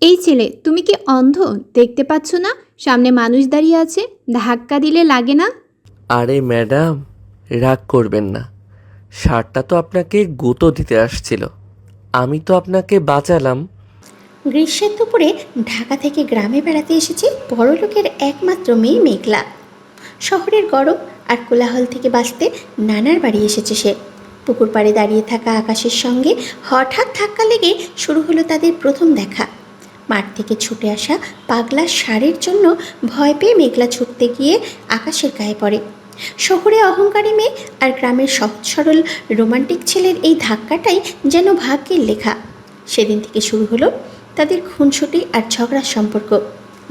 এই ছেলে, তুমি কি অন্ধ? দেখতে পাচ্ছ না সামনে মানুষ দাঁড়িয়ে আছে? ধাক্কা দিলে লাগে না? আরে ম্যাডাম, রাগ করবেন না। ষাঁড়টা তো আপনাকে গুঁতো দিতে আসছিল, আমি তো আপনাকে বাঁচালাম। গ্রীষ্মের দুপুরে ঢাকা থেকে গ্রামে বেড়াতে এসেছে বড়লোকের একমাত্র মেয়ে মেঘলা। শহরের গরম আর কোলাহল থেকে বাঁচতে নানার বাড়ি এসেছে সে। পুকুর পাড়ে দাঁড়িয়ে থাকা আকাশের সঙ্গে হঠাৎ ধাক্কা লেগে শুরু হলো তাদের প্রথম দেখা। মাঠ থেকে ছুটে আসা পাগলা ষাঁড়ের জন্য ভয় পেয়ে মেঘলা ছুটতে গিয়ে আকাশের গায়ে পড়ে। শহরে অহংকারী মেয়ে আর গ্রামের সহজ সরল রোমান্টিক ছেলের এই ধাক্কাটাই যেন ভাগ্যের লেখা। সেদিন থেকে শুরু হলো তাদের খুনসুটি আর ঝগড়ার সম্পর্ক,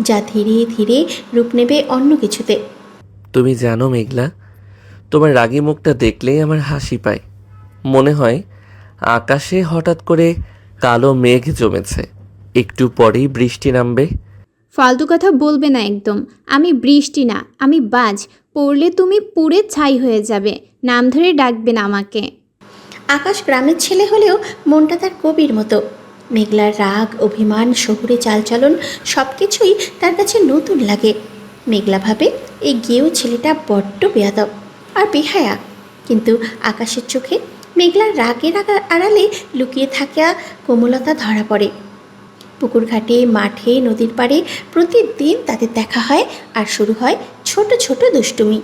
যা ধীরে ধীরে রূপ নেবে অন্য কিছুতে। তুমি জানো মেঘলা, তোমার রাগী মুখটা দেখলেই আমার হাসি পায়। মনে হয় আকাশে হঠাৎ করে কালো মেঘ জমেছে, একটু পরেই বৃষ্টি নামবে। ফালতু কথা বলবে না একদম। আমি বৃষ্টি না, আমি বাজ। পড়লে তুমি পুড়ে ছাই হয়ে যাবে। নাম ধরে ডাকবে না আমাকে। আকাশ গ্রামের ছেলে হলেও মনটা তার কবির মতো। মেঘলার রাগ, অভিমান, শহুরে চালচলন সব কিছুই তার কাছে নতুন লাগে। মেঘলা ভাবে এই গেও ছেলেটা বড্ড বেয়াদব আর বেহায়া, কিন্তু আকাশের চোখে মেঘলার রাগের আড়ালে লুকিয়ে থাকা কোমলতা ধরা পড়ে। পুকুর ঘাটে, মাঠে, নদীর পাড়ে প্রতিদিন তাদের দেখা হয় আর শুরু হয় ছোট ছোট দুষ্টুমি।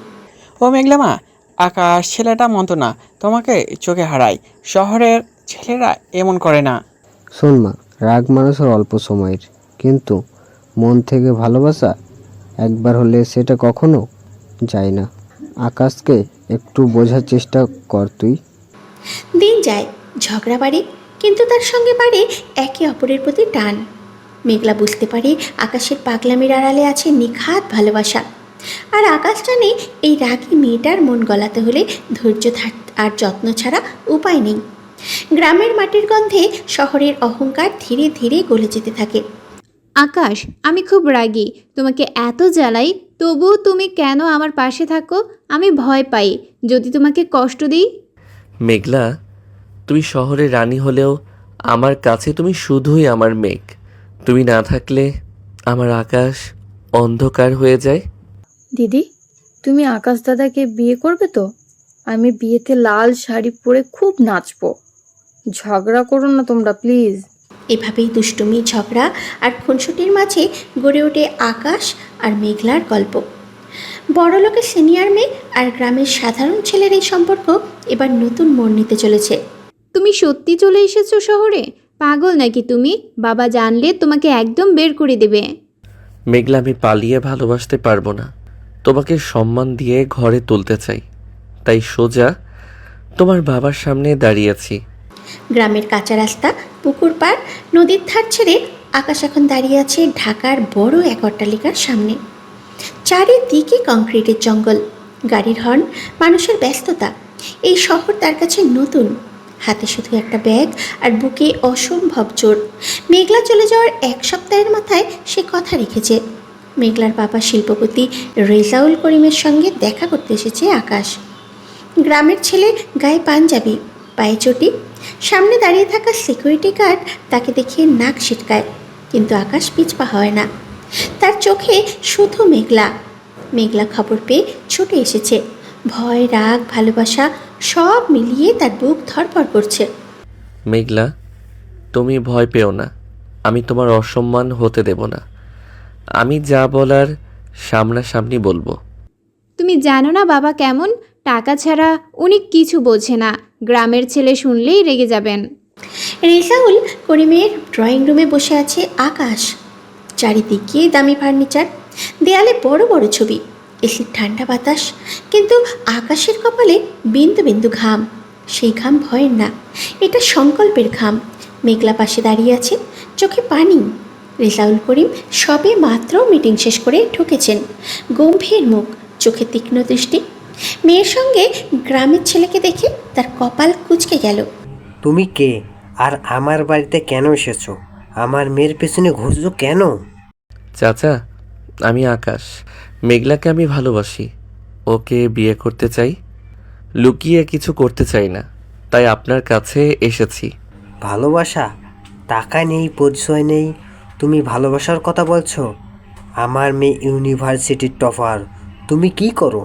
ও মেঘলামা, আকাশ ছেলেটা মতো না, তোমাকে চোখে হারায়। শহরের ছেলেরা এমন করে না। শোন মা, রাগ মানুষের অল্প সময়ের, কিন্তু মন থেকে ভালোবাসা একবার হলে সেটা কখনো যায় না। আকাশকে একটু বোঝার চেষ্টা কর তুই। দিন যায়, ঝগড়া বাড়ে, কিন্তু তার সঙ্গে বাড়ে একে অপরের প্রতি টান। মেঘলা বুঝতে পারে আকাশের পাগলামির আড়ালে আছে নিখাত ভালোবাসা। আর আকাশ জানে এই রাগী মেয়েটার মন গলাতে হলে ধৈর্য আর যত্ন ছাড়া উপায় নেই। গ্রামের মাটির গন্ধে শহরের অহংকার ধীরে ধীরে গলে যেতে থাকে। আকাশ, আমি খুব রাগী। তোমাকে এত জ্বালাই, তবুও তুমি কেন আমার পাশে থাকো? আমি ভয় পাই যদি তোমাকে কষ্ট দিই। মেঘলা, তুমি শহরের রানী হলেও আমার কাছে তুমি শুধুই আমার মেঘ। তুমি না থাকলে আমার আকাশ অন্ধকার হয়ে যায়। দিদি, তুমি আকাশ দাদাকে বিয়ে করবে তো? আমি বিয়েতে লাল শাড়ি পরে খুব নাচবো। ঝগড়া করো না তোমরা প্লিজ। এভাবেই দুষ্টুমি, ঝগড়া আর খুনসুটির মাঝে গড়ে ওঠে আকাশ আর মেঘলার গল্প। বড়লোকের সিনিয়র মেয়ে আর গ্রামের সাধারণ ছেলের এই সম্পর্ক এবার নতুন মোড় নিতে চলেছে। তুমি সত্যি চলে এসেছো শহরে? পাগল নাকি তুমি? বাবা জানলে তোমাকে একদম বের করে দেবে। মেঘলা, আমি পালিয়ে ভালোবাসতে পারবো না। তোমাকে সম্মান দিয়ে ঘরে তুলতে চাই, তাই সোজা তোমার বাবার সামনে দাঁড়িয়েছি। গ্রামের কাঁচা রাস্তা, পুকুর পাড়, নদীর ধার ছেড়ে আকাশ এখন দাঁড়িয়ে আছে ঢাকার বড় এক অট্টালিকার সামনে। চারিদিকে কংক্রিটের জঙ্গল, গাড়ির হর্ন, মানুষের ব্যস্ততা। এই শহর তার কাছে নতুন। হাতে শুধু একটা ব্যাগ আর বুকে অসম্ভব জোর। মেঘলা চলে যাওয়ার এক সপ্তাহের মাথায় সে কথা রেখেছে। মেঘলার বাবা শিল্পপতি রেজাউল করিমের সঙ্গে দেখা করতে এসেছে আকাশ। গ্রামের ছেলে, গায়ে পাঞ্জাবি, পায়ে চটি। সামনে দাঁড়িয়ে থাকা সিকিউরিটি গার্ড তাকে দেখে নাক ছিটকায়, কিন্তু আকাশ পিছপা হয় না। তার চোখে শুধু মেঘলা। মেঘলা খবর পেয়ে ছুটে এসেছে। ভয়, রাগ, ভালোবাসা সব মিলিয়ে তার বুক ধড়ফড় করছে। মেঘলা, তুমি ভয় পেও না, আমি তোমার অসম্মান হতে দেব না। আমি যা বলার সামনাসামনি বলবো। তুমি জানো না বাবা কেমন? টাকা ছাড়া উনি কিছু বোঝে না। গ্রামের ছেলে শুনলেই রেগে যাবেন। রেজাউল করিমের ড্রয়িং রুমে বসে আছে আকাশ। চারিদিকে দামি ফার্নিচার, দেয়ালে বড় বড় ছবি, এসির ঠান্ডা বাতাস, কিন্তু আকাশের কপালে বিন্দু বিন্দু ঘাম। সেই ঘাম ভয়ের না, এটা সংকল্পের ঘাম। মেঘলা পাশে দাঁড়িয়ে আছে, চোখে পানি। রেজাউল করিম সবে মাত্র মিটিং শেষ করে ঢুকেছেন। গম্ভীর মুখ, চোখে তীক্ষ্ণ দৃষ্টি। মেয়ের সঙ্গে গ্রামের ছেলেকে দেখে তার কপাল কুঁচকে গেল। তুমি কে, আর আমার বাড়িতে কেন এসেছো? আমার মেয়ের পেছনে ঘুরছো কেন? চাচা, আমি আকাশ। মেঘলাকে আমি ভালোবাসি, ওকে বিয়ে করতে চাই। লুকিয়ে কিছু করতে চাই না। তাই আপনার কাছে এসেছি। ভালোবাসা? টাকা নেই, পরিচয় নেই, তুমি ভালোবাসার কথা বলছো? আমার মেয়ে ইউনিভার্সিটির টপার, তুমি কি করো?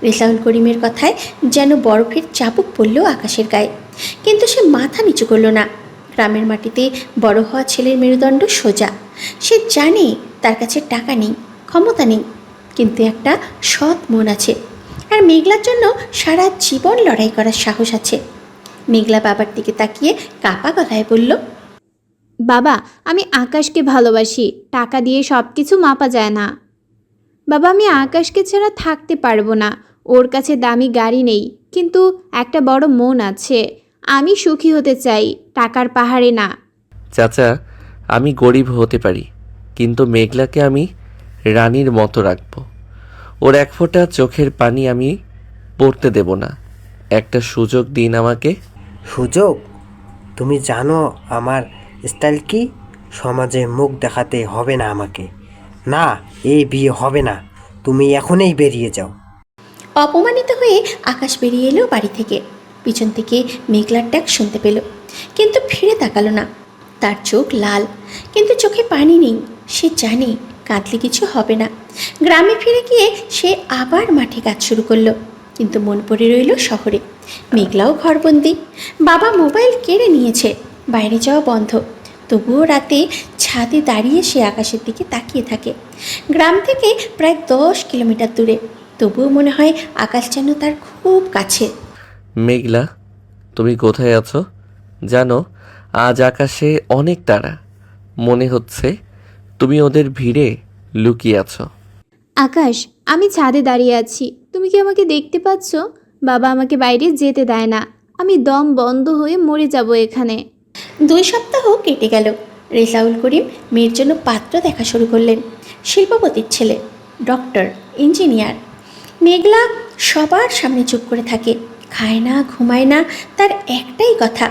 রেজাউল করিমের কথায় যেন বরফের চাবুক পড়ল আকাশের গায়ে, কিন্তু সে মাথা নিচু করল না। গ্রামের মাটিতে বড় হওয়া ছেলের মেরুদণ্ড সোজা। সে জানে তার কাছে টাকা নেই, ক্ষমতা নেই, কিন্তু একটা সৎ মন আছে। আর মেঘলার জন্য সারা জীবন লড়াই করার সাহস আছে। মেঘলা বাবার দিকে তাকিয়ে কাপা গলায় বলল, বাবা, আমি আকাশকে ভালোবাসি, টাকা দিয়ে সব কিছু মাপা যায় না। বাবা, আমি আকাশকে ছাড়া থাকতে পারবো না। ওর কাছে দামি গাড়ি নেই, কিন্তু একটা বড় মন আছে। আমি সুখী হতে চাই, টাকার পাহাড়ে না। চাচা, আমি গরিব হতে পারি, কিন্তু মেঘলাকে আমি রানীর মতো রাখবো। ওর এক ফোঁটা চোখের পানি আমি পড়তে দেব না। একটা সুযোগ দিন আমাকে। সুযোগ? তুমি জানো আমার স্টাইল কি? সমাজে মুখ দেখাতে হবে না আমাকে। না, এই বিয়ে হবে না, তুমি এখনই বেরিয়ে যাও। অপমানিত হয়ে আকাশ বেরিয়ে এলো বাড়ি থেকে। পিছন থেকে মেঘলার ডাক শুনতে পেল, কিন্তু ফিরে তাকালো না। তার চোখ লাল, কিন্তু চোখে পানি নেই। সে জানে কাঁদলে কিছু হবে না। গ্রামে ফিরে গিয়ে সে আবার মাঠে কাজ শুরু করলো, কিন্তু মন পড়ে রইল শহরে। মেঘলাও ঘরবন্দি। বাবা মোবাইল কেড়ে নিয়েছে, বাইরে যাওয়া বন্ধ। তবুও রাতে ছাদে দাঁড়িয়ে সে আকাশের দিকে তাকিয়ে থাকে। গ্রাম থেকে প্রায় 10 কিলোমিটার দূরে, তবুও মনে হয় আকাশ যেন তার খুব কাছে। মেঘলা, তুমি কোথায় আছো? জানো, আজ আকাশে অনেক তারা। মনে হচ্ছে তুমি ওদের ভিড়ে লুকিয়ে আছো। আকাশ, আমি ছাদে দাঁড়িয়ে আছি। তুমি কি আমাকে দেখতে পাচ্ছ? বাবা আমাকে বাইরে যেতে দেয় না। আমি দম বন্ধ হয়ে মরে যাব এখানে। 2 সপ্তাহ কেটে গেল। রেজাউল করিম মেয়ের জন্য পাত্র দেখা শুরু করলেন। শিল্পপতির ছেলে, ডক্টর, ইঞ্জিনিয়ার। মেঘলা সবার সামনে চুপ করে থাকে, খায় না, ঘুমায় না। তার একটাই কথা,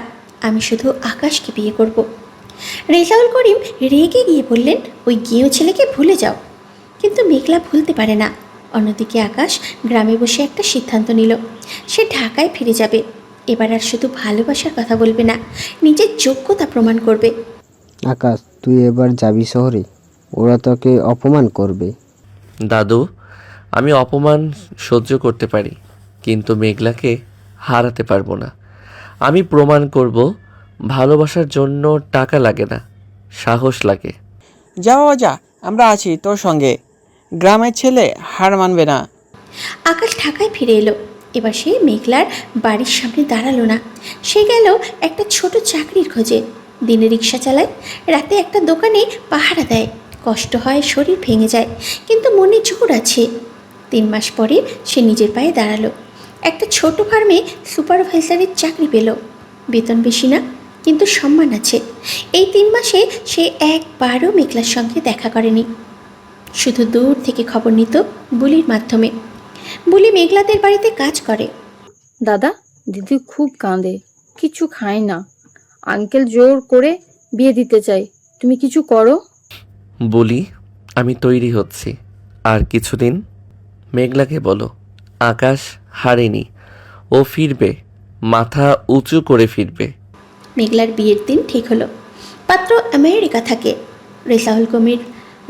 আমি শুধু আকাশকে বিয়ে করব। রেজাউল করিম রেগে গিয়ে বললেন, ওই গেঁয়ো ছেলেকে ভুলে যাও। কিন্তু মেঘলা ভুলতে পারে না। অন্যদিকে আকাশ গ্রামে বসে একটা সিদ্ধান্ত নিল, সে ঢাকায় ফিরে যাবে। এবার আর শুধু ভালোবাসার কথা বলবে না, নিজের যোগ্যতা প্রমাণ করবে। আকাশ, তুই এবার যাবি শহরে? ওরা তোকে অপমান করবে। দাদু, আমি অপমান সহ্য করতে পারি, কিন্তু মেঘলাকে হারাতে পারবো না। আমি প্রমাণ করব, ভালোবাসার জন্য টাকা লাগে না, সাহস লাগে। যাও যা, আমরা আছি তোর সঙ্গে। গ্রামের ছেলে হার মানবে না। আকাশ ঢাকায় ফিরে এলো। এবার সে মেঘলার বাড়ির সামনে দাঁড়ালো না। সে গেল একটা ছোট চাকরির খোঁজে। দিনে রিক্সা চালায়, রাতে একটা দোকানে পাহারা দেয়। কষ্ট হয়, শরীর ভেঙে যায়, কিন্তু মনে জোর আছে। 3 মাস পরে সে নিজের পায়ে দাঁড়ালো। একটা ছোট ফার্মে সুপারভাইজারের চাকরি পেল। বেতন বেশি না, কিন্তু সম্মান আছে। এই 3 মাসে সে একবারও মেঘলার সঙ্গে দেখা করেনি, শুধু দূর থেকে খবর নিত বুলির মাধ্যমে। বুলি মেঘলাদের বাড়িতে কাজ করে। দাদা, দিদি খুব কাঁদে, কিছু খায় না। আঙ্কেল জোর করে বিয়ে দিতে চাই, তুমি কিছু করো। বলি, আমি তৈরি হচ্ছি। আর কিছুদিন। মেঘলাকে বলো আকাশ হারেনি, ও ফিরবে, মাথা উঁচু করে ফিরবে। মেঘলার বিয়ের দিন ঠিক হলো। পাত্র আমেরিকা থাকে।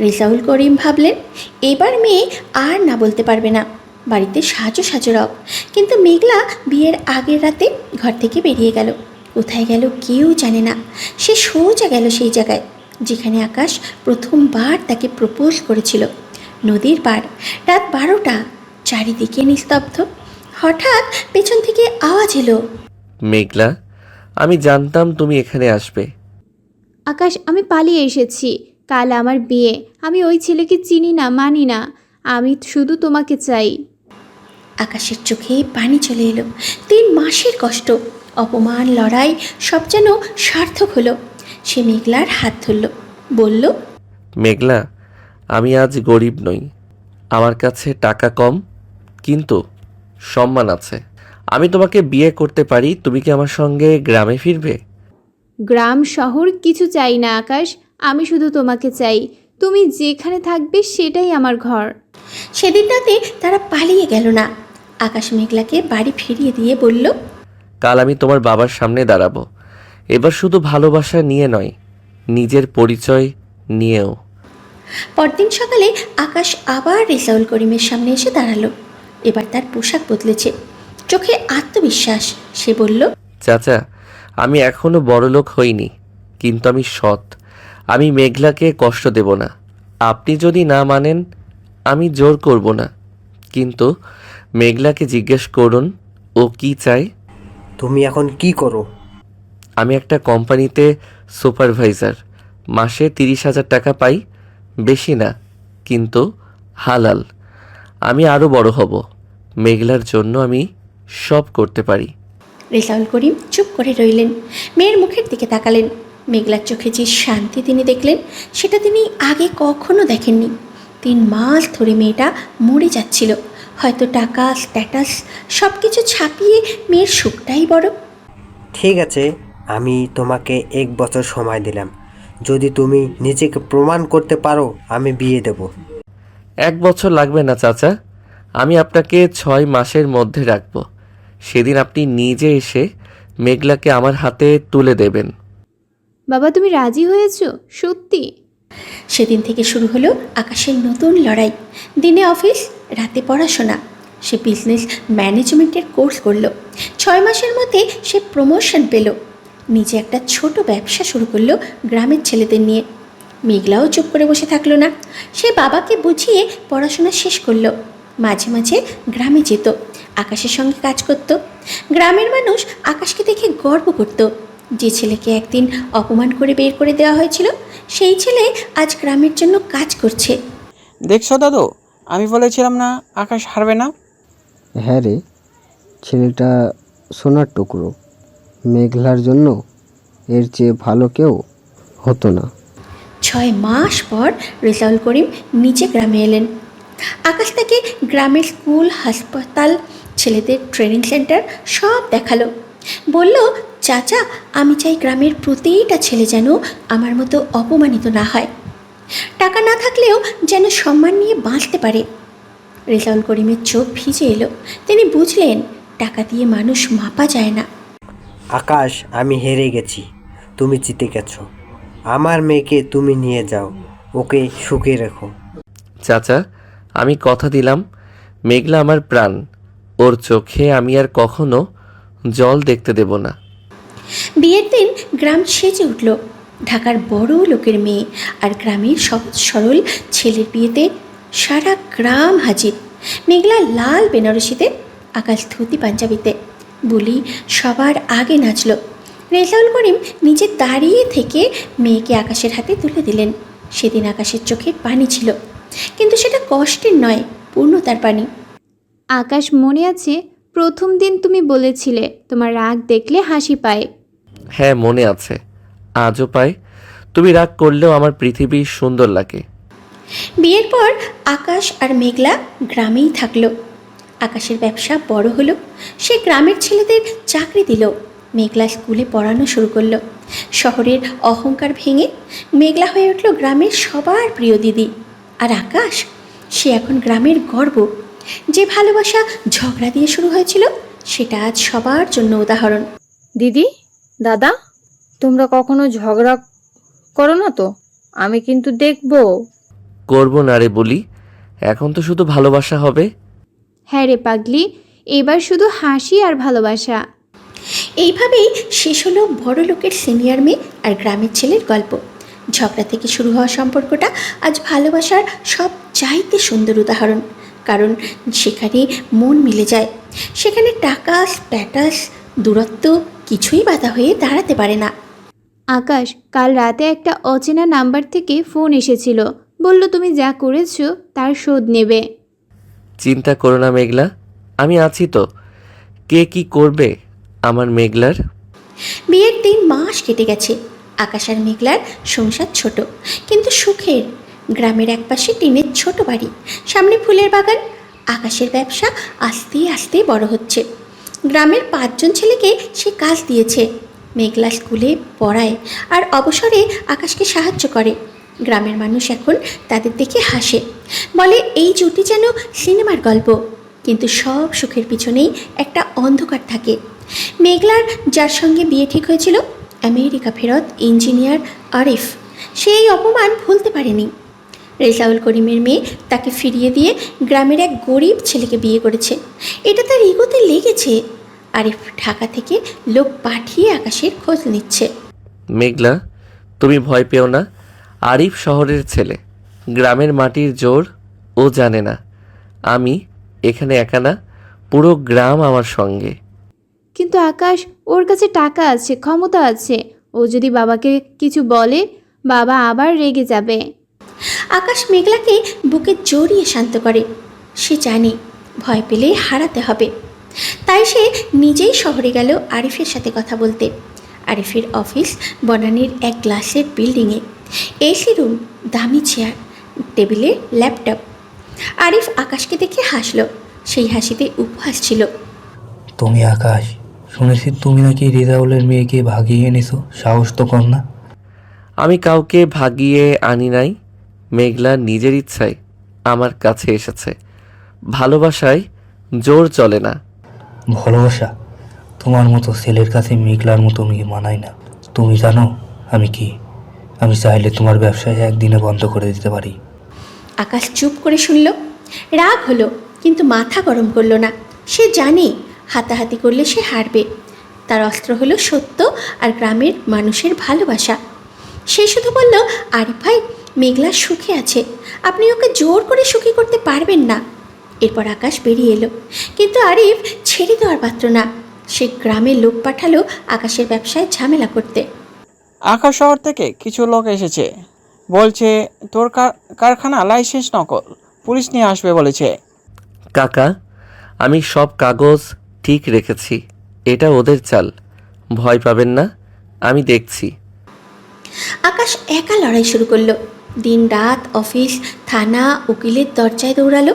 রেজাউল করিম ভাবলেন, এবার মেয়ে আর না বলতে পারবে না। বাড়িতে সাজো সাজো রব। কিন্তু মেঘলা বিয়ের আগের রাতে ঘর থেকে বেরিয়ে গেল। কোথায় গেল কেউ জানে না। সে সোজা গেল সেই জায়গায় যেখানে আকাশ প্রথমবার তাকে প্রপোজ করেছিল। নদীর পাড়, রাত 12টা, চারিদিকে নিস্তব্ধ। হঠাৎ পেছন থেকে আওয়াজ এলো, মেঘলা, আমি জানতাম তুমি এখানে আসবে। আকাশ, আমি পালিয়ে এসেছি। কাল আমার বিয়ে। আমি ওই ছেলেকে চিনি না, মানি না। আমি শুধু তোমাকে চাই। আকাশের চোখে পানি চলে এলো। 3 মাসের কষ্ট, অপমান, লড়াই সব যেন সার্থক হলো। সে মেঘলার হাত ধরল, বলল, মেঘলা, আমি আজ গরিব নই, আমার কাছে টাকা কম, কিন্তু সম্মান আছে। আমি তোমাকে বিয়ে করতে পারি। তুমি কি আমার সঙ্গে গ্রামে ফিরবে? গ্রাম শহর কিছু চাই না আকাশ, আমি শুধু তোমাকে চাই। তুমি যেখানে থাকবে সেটাই আমার ঘর। সেদিন রাতে তারা পালিয়ে গেল না। আকাশ মেঘলাকে বাড়ি ফিরিয়ে দিয়ে বলল, কাল আমি তোমার বাবার সামনে দাঁড়াবো। এবার শুধু ভালোবাসা নিয়ে নয়, নিজের পরিচয় নিয়েও। পরদিন সকালে আকাশ আবার রেজাউল করিমের সামনে এসে দাঁড়ালো। এবার তার পোশাক বদলেছে, চোখে আত্মবিশ্বাস। সে বলল, চাচা, আমি এখনো বড়লোক হইনি, কিন্তু আমি সৎ। আমি মেঘলাকে কষ্ট দেব না। আপনি যদি না মানেন আমি জোর করব না, কিন্তু মেঘলাকে জিজ্ঞেস করুন ও কি চায়। তুমি এখন কি করো? আমি একটা কোম্পানিতে সুপারভাইজার, মাসে 30,000 টাকা পাই। বেশি না, কিন্তু হালাল। আমি আরও বড় হব। মেঘলার জন্য আমি সব করতে পারি। রেজাউল করিম চুপ করে রইলেন, মেয়ের মুখের দিকে তাকালেন। মেঘলার চোখে যে শান্তি তিনি দেখলেন, সেটা তিনি আগে কখনো দেখেননি। 3 মাস ধরে মেয়েটা মরে যাচ্ছিল। হয়তো টাকা, স্ট্যাটাস সব কিছু ছাপিয়ে মেয়ের সুখটাই বড়। ঠিক আছে, আমি তোমাকে 1 বছর সময় দিলাম। যদি তুমি নিজেকে প্রমাণ করতে পারো আমি বিয়ে দেব। 1 বছর লাগবে না চাচা, আমি আপনাকে 6 মাসের মধ্যে রাখব। সেদিন আপনি নিজে এসে মেঘলাকে আমার হাতে তুলে দেবেন। বাবা তুমি রাজি হয়েছো সত্যি? সেদিন থেকে শুরু হলো আকাশের নতুন লড়াই। দিনে অফিস, রাতে পড়াশোনা। সে বিজনেস ম্যানেজমেন্টের কোর্স করলো। 6 মাসের মধ্যে সে প্রমোশন পেল। নিজে একটা ছোট ব্যবসা শুরু করলো গ্রামের ছেলেদের নিয়ে। মেঘলাও চুপ করে বসে থাকলো না। সে বাবাকে বুঝিয়ে পড়াশোনা শেষ করলো। মাঝে মাঝে গ্রামে যেত, আকাশের সঙ্গে কাজ করত। গ্রামের মানুষ আকাশকে দেখে গর্ব করত। যে ছেলেকে একদিন অপমান করে বের করে দেওয়া হয়েছিল, সেই ছেলে আজ গ্রামের জন্য কাজ করছে। দেখছো দাদু, আমি বলেছিলাম না আকাশ হারবে না? হ্যাঁ রে, ছেলেটা সোনার টুকরো। মেঘলার জন্য এর চেয়ে ভালো কেউ হতো না। 6 মাস পর রেজাউল করিম নিচে গ্রামে এলেন। আকাশ তাকে গ্রামের স্কুল, হাসপাতাল, ছেলেদের ট্রেনিং সেন্টার সব দেখালো। বলল, চাচা, আমি চাই গ্রামের প্রতিটা ছেলে যেন আমার মতো অপমানিত না হয়। টাকা না থাকলেও যেন সম্মান নিয়ে বাঁচতে পারে। রেজাউল করিমের চোখ ভিজে এলো। তিনি বুঝলেন, টাকা দিয়ে মানুষ মাপা যায় না। আকাশ, আমি হেরে গেছি, তুমি জিতে গেছো। আমার মেয়েকে তুমি নিয়ে যাও, ওকে সুখে রেখো। চাচা, আমি কথা দিলাম, মেঘলা আমার প্রাণ। ওর চোখে আমি আর কখনো জল দেখতে দেব না। বিয়ের দিন গ্রাম সেজে উঠল। ঢাকার বড় লোকের মেয়ে আর গ্রামের সহজ সরল ছেলের বিয়েতে সারা গ্রাম হাজির। মেঘলা লাল বেনারসিতে, আকাশ ধুতি পাঞ্জাবিতে। বুলি সবার আগে নাচল। রেজাউল করিম নিজে দাঁড়িয়ে থেকে মেয়েকে আকাশের হাতে তুলে দিলেন। সেদিন আকাশের চোখে পানি ছিল, কিন্তু সেটা কষ্টের নয়, পূর্ণতার পানি। আকাশ মনে আছে প্রথম দিন তুমি বলেছিলে তোমার রাগ দেখলে হাসি পায়। হ্যাঁ মনে আছে, আজও পাই। তুমি রাগ করলেও আমার পৃথিবী সুন্দর লাগে। বিয়ের পর আকাশ আর মেঘলা গ্রামেই থাকলো। আকাশের ব্যবসা বড় হলো। সে গ্রামের ছেলেদের চাকরি দিল। মেঘলা স্কুলে পড়ানো শুরু করলো। শহরের অহংকার ভেঙে মেঘলা হয়ে উঠল গ্রামের সবার প্রিয় দিদি। আর আকাশ, সে এখন গ্রামের গর্ব। যে ভালোবাসা ঝগড়া দিয়ে শুরু হয়েছিল, সেটা আজ সবার জন্য উদাহরণ। দিদি, দাদা, তোমরা কখনো ঝগড়া করো না তো? আমি কিন্তু দেখবো। করবো না রে বলি, এখন তো শুধু ভালোবাসা হবে। হ্যাঁ রে পাগলি, এবার শুধু হাসি আর ভালোবাসা। এইভাবেই শেষ হলো বড় লোকের সিনিয়র মেয়ে আর গ্রামের ছেলের গল্প। ঝগড়া থেকে শুরু হওয়া সম্পর্কটা আজ ভালোবাসার সব চাইতে সুন্দর উদাহরণ। কারণ সেখানে মন মিলে যায়। সেখানে টাকা, স্ট্যাটাস, দূরত্ব কিছুই বাধা হয়ে দাঁড়াতে পারে না। আকাশ, কাল রাতে একটা অচেনা নাম্বার থেকে ফোন এসেছিল। বলল তুমি যা করেছো তার শোধ নেবে। চিন্তা করো না মেঘলা, আমি আছি তো। কে কি করবে আমার মেঘলার? বিয়ের 3 মাস কেটে গেছে। আকাশ আর মেঘলার সংসার ছোট কিন্তু সুখের। গ্রামের একপাশে টিনের ছোট বাড়ি, সামনে ফুলের বাগান। আকাশের ব্যবসা আস্তে আস্তে বড় হচ্ছে। গ্রামের 5 জন ছেলেকে সে কাজ দিয়েছে। মেঘলা স্কুলে পড়ায় আর অবসরে আকাশকে সাহায্য করে। গ্রামের মানুষ এখন তাদের দেখে হাসে, বলে এই জুটি যেন সিনেমার গল্প। কিন্তু সব সুখের পিছনেই একটা অন্ধকার থাকে, মেঘলার যার সঙ্গে বিয়ে ঠিক হয়েছিল, আমেরিকা ফেরত ইঞ্জিনিয়ার আরিফ, সেই অপমান ভুলতে পারেনি। রেজাউল করিমের মেয়ে তাকে ফিরিয়ে দিয়ে গ্রামের এক গরিব ছেলেকে বিয়ে করেছে। এটা তার ইগোতে লেগেছে। আরিফ ঢাকা থেকে লোক পাঠিয়ে আকাশের খোঁজ নিচ্ছে। মেঘলা, তুমি ভয় পেও না। আরিফ শহরের ছেলে, গ্রামের মাটির জোর ও জানে না। আমি এখানে একা না, পুরো গ্রাম আমার সঙ্গে। কিন্তু আকাশ, ওর কাছে টাকা আছে, ক্ষমতা আছে। ও যদি বাবাকে কিছু বলে, বাবা আবার রেগে যাবে। আকাশ মেঘলাকে বুকে জড়িয়ে শান্ত করে। সে জানে ভয় পেলে হারাতে হবে। তাই সে নিজেই শহরে গেল আরিফের সাথে কথা বলতে। আরিফের অফিস বনানীর এক গ্লাসের বিল্ডিংয়ে, এসি রুম, দামি চেয়ার, টেবিলে ল্যাপটপ। আরিফ আকাশকে দেখে হাসল। সেই হাসিতে উপহাস ছিল। তুমি আকাশ, শুনেছি তুমি নাকি রেজাউলের মেয়েকে ভাগিয়ে এনেছো, সাহস তো কম না। আমি কাউকে ভাগিয়ে আনি নাই। মেঘলা নিজের ইচ্ছায় আমার কাছে এসেছে। ভালোবাসায় জোর চলে না। ভালোবাসা? তোমার মতো ছেলের কাছে মেঘলার মতো মেয়ে মানায় না। তুমি জানো আমি কি? আমি চাইলে তোমার ব্যবসায় একদিনে বন্ধ করে দিতে পারি। আকাশ চুপ করে শুনল। রাগ হলো, কিন্তু মাথা গরম করল না। সে জানে হাতাহাতি করলে সে হারবে। তার অস্ত্র হলো সত্য আর গ্রামের মানুষের ভালোবাসা। সে শুধু বলল, আরিফ ভাই, মেঘলা সুখে আছে, আপনি ওকে জোর করে সুখী করতে পারবেন না। এরপর আকাশ বেরিয়ে এলো, কিন্তু আরিফ ছেড়ে দেওয়ার পাত্র না। সে গ্রামের লোক পাঠালো আকাশের ব্যবসায় ঝামেলা করতে। আকাশ শহর থেকে কিছু লোক এসেছে, বলছে তোর কারখানা লাইসেন্স নকল, পুলিশ নিয়ে আসবে বলেছে। কাকা, আমি সব কাগজ ঠিক রেখেছি। এটা ওদের চাল। ভয় পাবেন না, আমি দেখছি। আকাশ একা লড়াই শুরু করলো। দিন রাত অফিস, থানা, উকিলের দরজায় দৌড়ালো।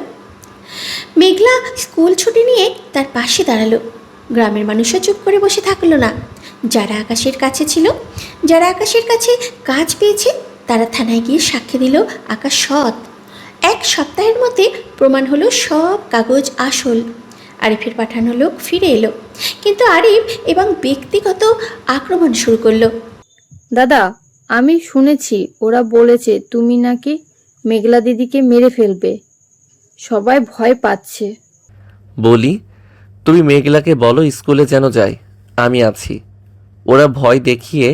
মেঘলা স্কুল ছুটি নিয়ে তার পাশে দাঁড়ালো। গ্রামের মানুষও চুপ করে বসে থাকলো না। যারা আকাশের কাছে ছিল, যারা আকাশের কাছে কাজ পেয়েছে, তারা থানায় গিয়ে সাক্ষী দিল আকাশ সৎ। এক সপ্তাহের মধ্যে প্রমাণ হলো সব কাগজ আসল। আরিফের পাঠানো লোক ফিরে এলো, কিন্তু আরিফ এবং ব্যক্তিগত আক্রমণ শুরু করলো। দাদা, আমি শুনেছি ওরা বলেছে তুমি নাকি মেঘলা দিদিকে মেরে ফেলবে। সবাই ভয় পাচ্ছে। বলি, তুমি মেঘলাকে বলো স্কুলে যেন যায়, আমি আছি। ওরা ভয় দেখিয়ে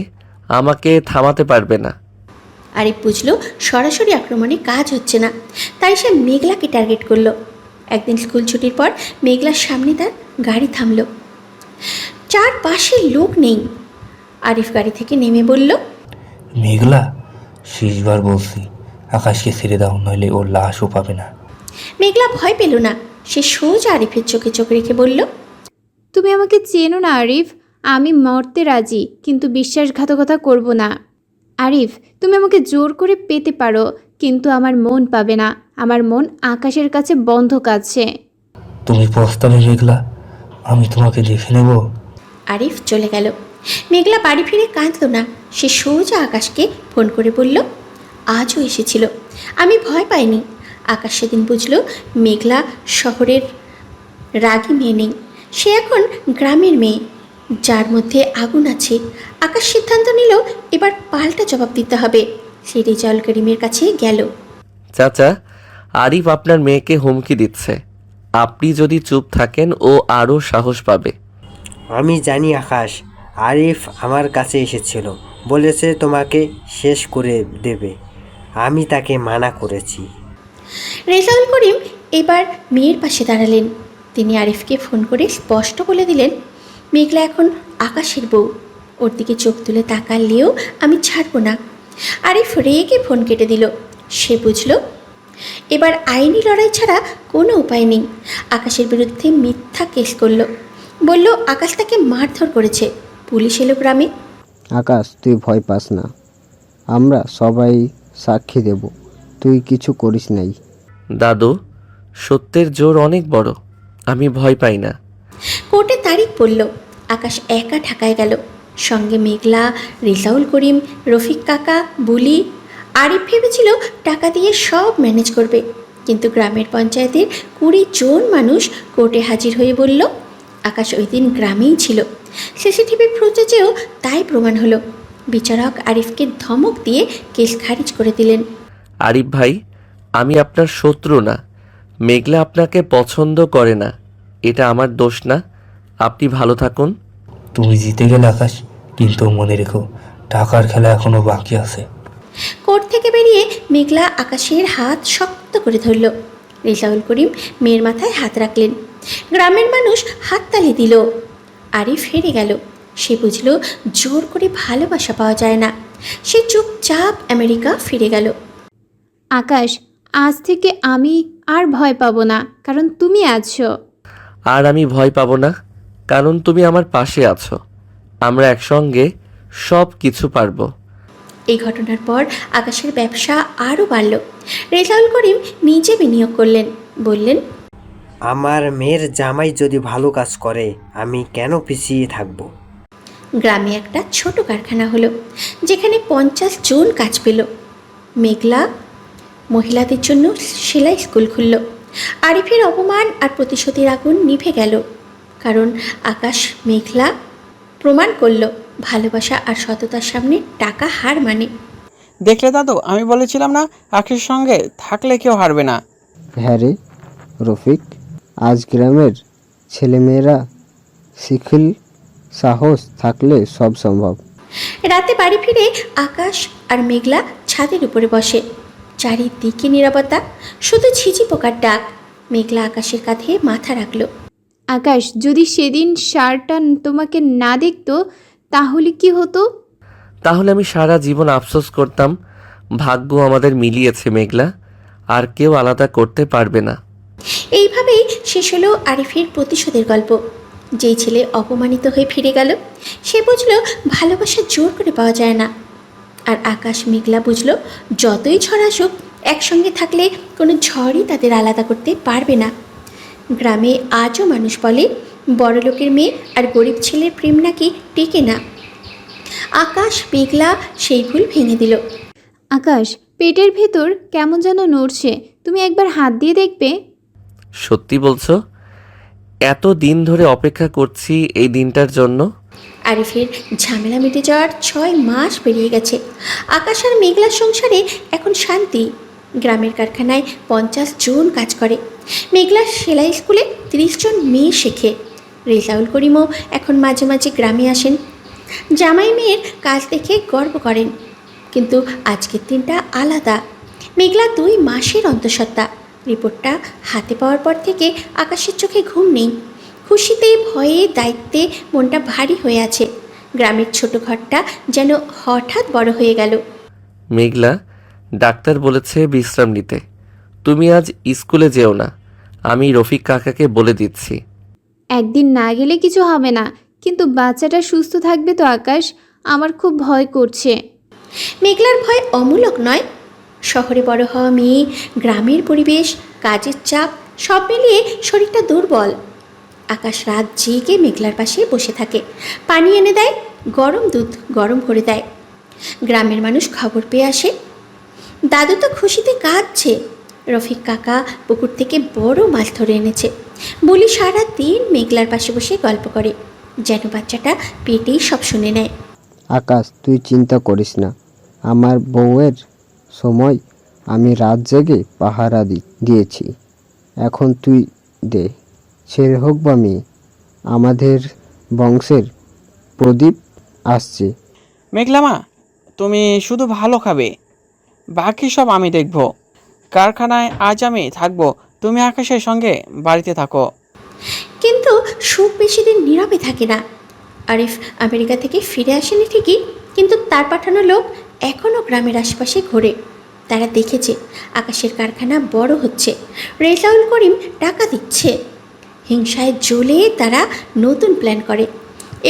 আমাকে থামাতে পারবে না। আরিফ বুঝলো সরাসরি আক্রমণে কাজ হচ্ছে না, তাই সে মেঘলাকে টার্গেট করলো। একদিন স্কুল ছুটির পর মেঘলার সামনে তার গাড়ি থামলো। চারপাশে লোক নেই। আরিফ গাড়ি থেকে নেমে বলল, মেঘলা, শেষবার বলছি আকাশকে ছেড়ে দাও, নইলে ওর লাশও পাবে না। মেঘলা ভয় পেল না। সে সোজা আরিফের চোখে চোখ রেখে বলল, তুমি আমাকে চেনো না আরিফ, আমি মরতে রাজি, কিন্তু বিশ্বাসঘাতকতা করব না। আরিফ, তুমি আমাকে জোর করে পেতে পারো, কিন্তু আমার মন পাবে না। আমার মন আকাশের কাছে বন্ধক আছে। তুমি প্রস্তাবে মেঘলা, আমি তোমাকে দেখে নেব। আরিফ চলে গেল। মেঘলা বাড়ি ফিরে কাঁদল না। সে সোজা আকাশকে ফোন করে বলল, আজও এসেছিল, আমি ভয় পাইনি। আকাশ সেদিন বুঝল মেঘলা শহরের রাগী মেয়ে নেই, সে এখন গ্রামের মেয়ে, যার মধ্যে আগুন আছে। আকাশ সিদ্ধান্ত নিল এবার পাল্টা জবাব দিতে হবে। সে রেজাউল করিমের কাছে গেল। চাচা, আরিফ আপনার মেয়েকে হুমকি দিচ্ছে। আপনি যদি চুপ থাকেন ও আরও সাহস পাবে। আমি জানি আকাশ, আরিফ আমার কাছে এসেছিল, বলেছে তোমাকে শেষ করে দেবে। আমি তাকে মানা করেছি। রেজাউল করিম এবার মেয়ের পাশে দাঁড়ালেন। তিনি আরিফকে ফোন করে স্পষ্ট বলে দিলেন, মেঘলা এখন আকাশের বউ, ওর দিকে চোখ তুলে তাকালেও আমি ছাড়ব না। আরিফ রেগে ফোন কেটে দিল। সে বুঝল এবার আইনি লড়াই ছাড়া কোনো উপায় নেই। আকাশের বিরুদ্ধে মিথ্যা কেস করল, বলল আকাশ তাকে মারধর করেছে। পুলিশ এলো গ্রামে। আকাশ, তুই ভয় পাস না, আমরা সবাই সাক্ষী দেব তুই কিছু করিস নাই। দাদু, সত্যের জোর অনেক বড়, আমি ভয় পাই না। কোর্টে তারিখ পড়ল। আকাশ একা ঢাকায় গেল। সঙ্গে মেঘলা, রেজাউল করিম, রফিক কাকা, বুলি। আরিফ ভেবেছিল টাকা দিয়ে সব ম্যানেজ করবে, কিন্তু গ্রামের পঞ্চায়েতের 20 জন মানুষ কোর্টে হাজির হয়ে বলল আকাশ ওই দিন গ্রামেই ছিল। সিসিটিভি ফুটেজেও তাই প্রমাণ হলো। বিচারক আরিফকে ধমক দিয়ে কেস খারিজ করে দিলেন। আরিফ ভাই, আমি আপনার শত্রু না। মেঘলা আপনাকে পছন্দ করে না, এটা আমার দোষ না। আপনি ভালো থাকুন। তুমি জিতে গেলে আকাশ, কিন্তু মনে রেখো টাকার খেলা এখনো বাকি আছে। কোর্ট থেকে বেরিয়ে মেঘলা আকাশের হাত শক্ত করে ধরল। রেজাউল করিম মেয়ের মাথায় হাত রাখলেন। গ্রামের মানুষ হাততালি দিল। আরিফ হেরে গেল। সে বুঝল জোর করে ভালোবাসা পাওয়া যায় না। সে চুপচাপ আমেরিকা ফিরে গেল। আকাশ, আজ থেকে আমি আর ভয় পাবো না, কারণ তুমি আছো। আর আমি ভয় পাবো না, কারণ তুমি আমার পাশে আছো। আমরা একসঙ্গে সব কিছু পারবো। এই ঘটনার পর আকাশের ব্যবসা আরও বাড়ল। রেজাউল করিম নিজে বিনিয়োগ করলেন। বললেন, আমার মেয়ের জামাই যদি ভালো কাজ করে আমি কেন পিছিয়ে থাকবো? গ্রামে একটা ছোট কারখানা হলো, যেখানে 50 জন কাজ পেল। মেঘলা মহিলাদের জন্য সেলাই স্কুল খুলল। আরিফের অপমান আর প্রতিশোধের আগুন নিভে গেল, কারণ আকাশ মেঘলা প্রমাণ করল ভালোবাসা আর সততার সামনে টাকা হার মানে। দেখলে দাদু, আমি বলেছিলাম না আকাশের সঙ্গে থাকলে কেউ হারবে না। হ্যাঁ রে রফিক, আজ গ্রামের ছেলেমেয়েরা শিখিল, সাহস থাকলে সব সম্ভব। রাতে বাড়ি ফিরে আকাশ আর মেঘলা ছাদের উপরে বসে। চারিদিকে নীরবতা, শুধু ঝিঝি পোকার ডাক। মেঘলা আকাশের কাঁধে মাথা রাখল। আকাশ, যদি সেদিন সারটা তোমাকে না দেখতো তাহলে কি হতো? তাহলে আমি সারা জীবন আফসোস করতাম। ভাগ্য আমাদের মিলিয়েছে মেঘলা, আর কেউ আলাদা করতে পারবে না। এইভাবেই শেষ হলো আরিফের প্রতিশোধের গল্প। যেই ছেলে অপমানিত হয়ে ফিরে গেল, সে বুঝল ভালোবাসা জোর করে পাওয়া যায় না। আর আকাশ মেঘলা বুঝল, যতই ঝড় আসুক, একসঙ্গে থাকলে কোনো ঝড়ই তাদের আলাদা করতে পারবে না। গ্রামে আজও মানুষ বলে, বড়লোকের মেয়ে আর গরিব ছেলের প্রেম নাকি টেকে না। আকাশ মেঘলা সেই ভুল ভেঙে দিল। আকাশ, পেটের ভেতর কেমন যেন নড়ছে, তুমি একবার হাত দিয়ে দেখবে? সত্যি বলছো? এত দিন ধরে অপেক্ষা করছি এই দিনটার জন্য। আরিফের ঝামেলা মিটে যাওয়ার 6 মাস পেরিয়ে গেছে। আকাশ আর মেঘলার সংসারে এখন শান্তি। গ্রামের কারখানায় 50 জন কাজ করে। মেঘলার সেলাই স্কুলে 30 জন মেয়ে শেখে। রেজাউল করিমও এখন মাঝে মাঝে গ্রামে আসেন। জামাই মেয়ের কাজ দেখে গর্ব করেন। কিন্তু আজকের দিনটা আলাদা। মেঘলা 2 মাসের অন্তঃসত্ত্বা। রিপোর্টটা হাতে পাওয়ার পর থেকে আকাশের চোখে ঘুম নেই। খুশিতে, ভয়ে, দায়িত্বে মনটা ভারী হয়ে আছে। গ্রামের ছোট ঘরটা যেন হঠাৎ বড় হয়ে গেল। মেঘলা, ডাক্তার বলেছে বিশ্রাম নিতে। তুমি আজ স্কুলে যেও না, আমি রফিক কাকাকে বলে দিচ্ছি। একদিন না গেলে কিছু হবে না, কিন্তু বাচ্চাটা সুস্থ থাকবে তো আকাশ? আমার খুব ভয় করছে। মেঘলার ভয় অমূলক নয়। শহরে বড় হওয়া মেয়ে, গ্রামের পরিবেশ, কাজের চাপ সব মিলিয়ে শরীরটা দুর্বল। আকাশ রাত জেগে মেঘলার পাশে বসে থাকে। পানি এনে দেয়, গরম দুধ গরম করে দেয়। গ্রামের মানুষ খবর পেয়ে আসে। দাদু তো খুশিতে কাঁদছে। রফিক কাকা পুকুর থেকে বড় মাছ ধরে এনেছে। বলি সারা দিন মেঘলার পাশে বসে গল্প করে, যেন বাচ্চাটা পেটেই সব শুনে নেয়। আকাশ, তুই চিন্তা করিস না। আমার বউয়ের সময় আমি রাত জেগে পাহারা দিয়েছি। এখন তুই দে, ছেলে হোক বা মেয়ে, আমাদের বংশের প্রদীপ আসছে। মেঘলামা, তুমি শুধু ভালো খাবে, বাকি সব আমি দেখব। কারখানায় আজ আমি থাকবো, তুমি আকাশের সঙ্গে বাড়িতে থাকো। কিন্তু সুখ বেশি দিন নীরবে থাকে না। আরিফ আমেরিকা থেকে ফিরে আসেনি ঠিকই, কিন্তু তার পাঠানো লোক এখনও গ্রামের আশেপাশে ঘোরে। তারা দেখেছে আকাশের কারখানা বড় হচ্ছে। রেজাউল করিম টাকা দিচ্ছে। হিংসায় জ্বলে তারা নতুন প্ল্যান করে।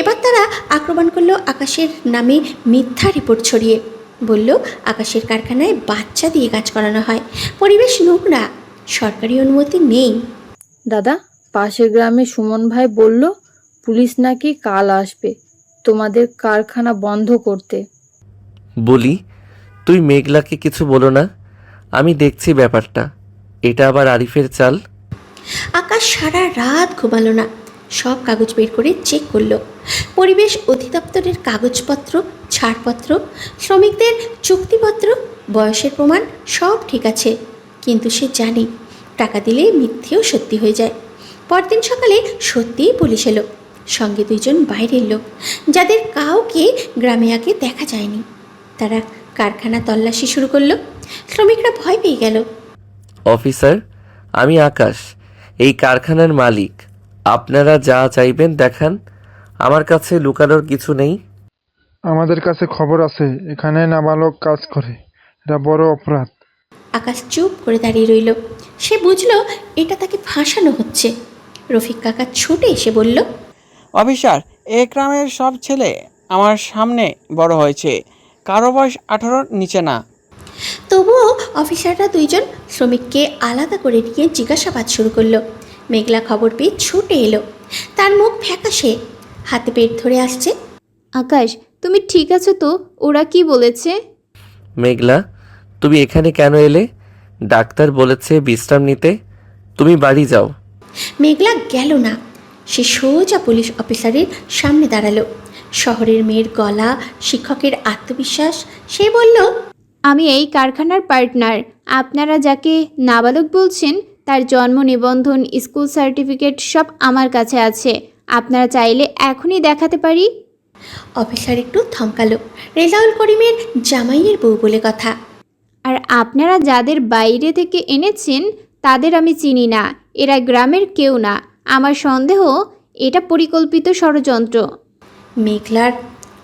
এবার তারা আক্রমণ করলো আকাশের নামে মিথ্যা রিপোর্ট ছড়িয়ে। বলল আকাশের কারখানায় বাচ্চা দিয়ে কাজ করানো হয়, পরিবেশ নোংরা, সরকারি অনুমতি নেই। দাদা, পাশের গ্রামে সুমন ভাই বলল পুলিশ নাকি কাল আসবে তোমাদের কারখানা বন্ধ করতে। বলি, তুই মেঘলাকে কিছু বলো না, আমি দেখছি ব্যাপারটা। এটা আবার আরিফের চাল। আকাশ সারা রাত ঘুমালো না। সব কাগজ বের করে চেক করলো। পরিবেশ অধিদপ্তরের কাগজপত্র, ছাড়পত্র, শ্রমিকদের চুক্তিপত্র, বয়সের প্রমাণ সব ঠিক আছে। কিন্তু সে জানে টাকা দিলে মিথ্যেও সত্যি হয়ে যায়। পরদিন সকালে সত্যিই পুলিশ এলো, সঙ্গে 2 জন বাইরের লোক, যাদের কাউকে গ্রামে আগে দেখা যায়নি। তারা কারখানা তল্লাশি শুরু করলো। শ্রমিকরা ভয় পেয়ে গেল। অফিসার, আমি আকাশ, এই কারখানার মালিক। আপনারা যা চাইবেন দেখান, আমার কাছে লুকানোর কিছু নেই। আমাদের কাছে খবর আছে এখানে নাবালক কাজ করে, এটা বড় অপরাধ। আকাশ চুপ করে দাঁড়িয়ে রইল। সে বুঝলো এটা তাকে ফাঁসানো হচ্ছে। রফিক কাকা ছুটে এসে বলল, অফিসার, এই গ্রামের সব ছেলে আমার সামনে বড় হয়েছে, কারো বয়স 18-র নিচে না। তবুও অফিসাররা 2 জন শ্রমিককে আলাদা করে নিয়ে জিজ্ঞাসাবাদ শুরু করলো। মেঘলা খবর পেয়ে ছুটে এলো। তার মুখ ফ্যাকাশে, হাতে পেট ধরে আসছে। আকাশ, তুমি ঠিক আছো তো? ওরা কি বলেছে? মেঘলা, তুমি এখানে কেন এলে? ডাক্তার বলেছে বিশ্রাম নিতে, তুমি বাড়ি যাও। মেঘলা গেল না। সে সোজা পুলিশ অফিসারের সামনে দাঁড়ালো। শহরের মেয়ের গলা, শিক্ষকের আত্মবিশ্বাস। সে বলল, আমি এই কারখানার পার্টনার। আপনারা যাকে নাবালক বলছেন তার জন্ম নিবন্ধন, স্কুল সার্টিফিকেট সব আমার কাছে আছে। আপনারা চাইলে এখনই দেখাতে পারি। অফিসার একটু থমকালো। রেজাউল করিমের জামাইয়ের বউ বলে কথা। আর আপনারা যাদের বাইরে থেকে এনেছেন তাদের আমি চিনি না। এরা গ্রামের কেউ না। আমার সন্দেহ এটা পরিকল্পিত ষড়যন্ত্র। মেঘলার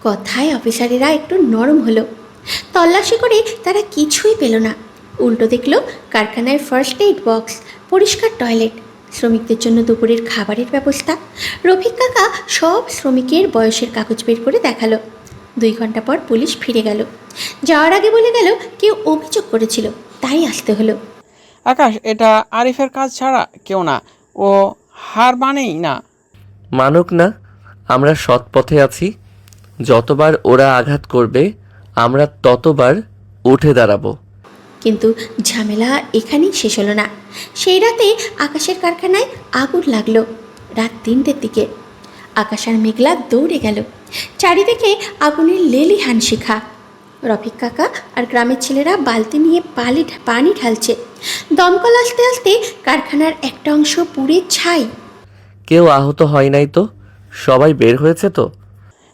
কথায় অফিসারেরা একটু নরম হলো। তল্লাশি করে তারা কিছুই পেল না। উল্টো দেখলো কারখানায় ফার্স্ট এইড বক্স, পরিষ্কার টয়লেট, শ্রমিকদের জন্য দুপুরের খাবারের ব্যবস্থা। রফিক কাকা সব শ্রমিকের বয়সের কাগজ বের করে দেখালো। 2 ঘন্টা পর পুলিশ ফিরে গেল। যাওয়ার আগে বলে গেল কেউ অভিযোগ করেছিল, তাই আসতে হলো। আকাশ, এটা আরিফের কাজ ছাড়া কেউ না, ও হার মানেই না। মানুক না, আমরা সৎ পথে আছি। যতবার ওরা আঘাত করবে আমরা ততবার উঠে দাঁড়াবো। কিন্তু ঝামেলা এখানেই শেষ হলো না। সেই রাতে আকাশের কারখানায় আগুন লাগলো। রাত 3টের দিকে আকাশ আর মেঘলা দৌড়ে গেল। চারিদিকে আগুনের লেলিহান শিখা। রফিক কাকা আর গ্রামের ছেলেরা বালতি নিয়ে পানি ঢালছে। দমকল আসতে আসতে কারখানার একটা অংশ পুড়ে ছাই। কেউ আহত হয় নাই তো? সবাই বের হয়েছে তো?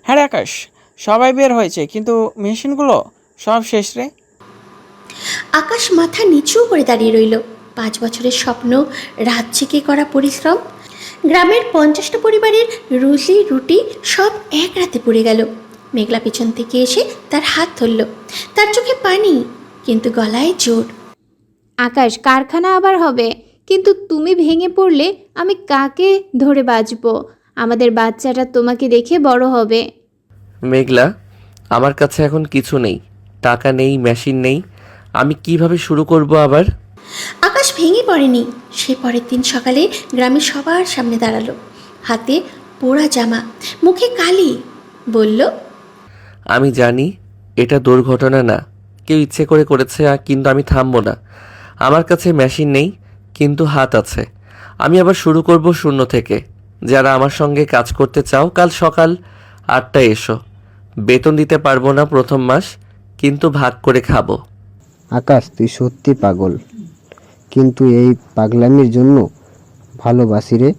হ্যাঁ রে আকাশ, সবাই বের হয়েছে, কিন্তু মেশিনগুলো সব শেষ রে। আকাশ মাথা নিচু করে দাঁড়িয়ে রইল। 5 বছরের স্বপ্ন, রাত জেগে করা পরিশ্রম, গ্রামের 50টা পরিবারের রুজি রুটি সব এক রাতে পড়ে গেল। মেঘলা পিছন থেকে এসে তার হাত ধরল। তার চোখে পানি, কিন্তু গলায় জোর। আকাশ, কারখানা আবার হবে, কিন্তু তুমি ভেঙে পড়লে আমি কাকে ধরে বাঁচব? আমাদের বাচ্চাটা তোমাকে দেখে বড় হবে। মেঘলা, আমার কাছে এখন কিছু নেই, টাকা নেই, মেশিন নেই। আমি কিভাবে শুরু করব আবার? আকাশ ভেঙে পড়েনি। সে পরের দিন সকালে গ্রামের সবার সামনে দাঁড়ালো। হাতে পোড়া জামা, মুখে কালি। বলল, আমি জানি এটা দুর্ঘটনা না, কেউ ইচ্ছে করে করেছে, কিন্তু আমি থামবো না। আমার কাছে মেশিন নেই, কিন্তু হাত আছে। আমি আবার শুরু করব শূন্য থেকে। যারা আমার সঙ্গে কাজ করতে চাও কাল সকাল 8টায় এসো। বেতন দিতে পারবো না প্রথম মাস, কিন্তু ভাগ করে খাবো। আকাশ, তুই সত্যি পাগল, কিন্তু এই পাগলামির জন্য ভালোবাসি রে।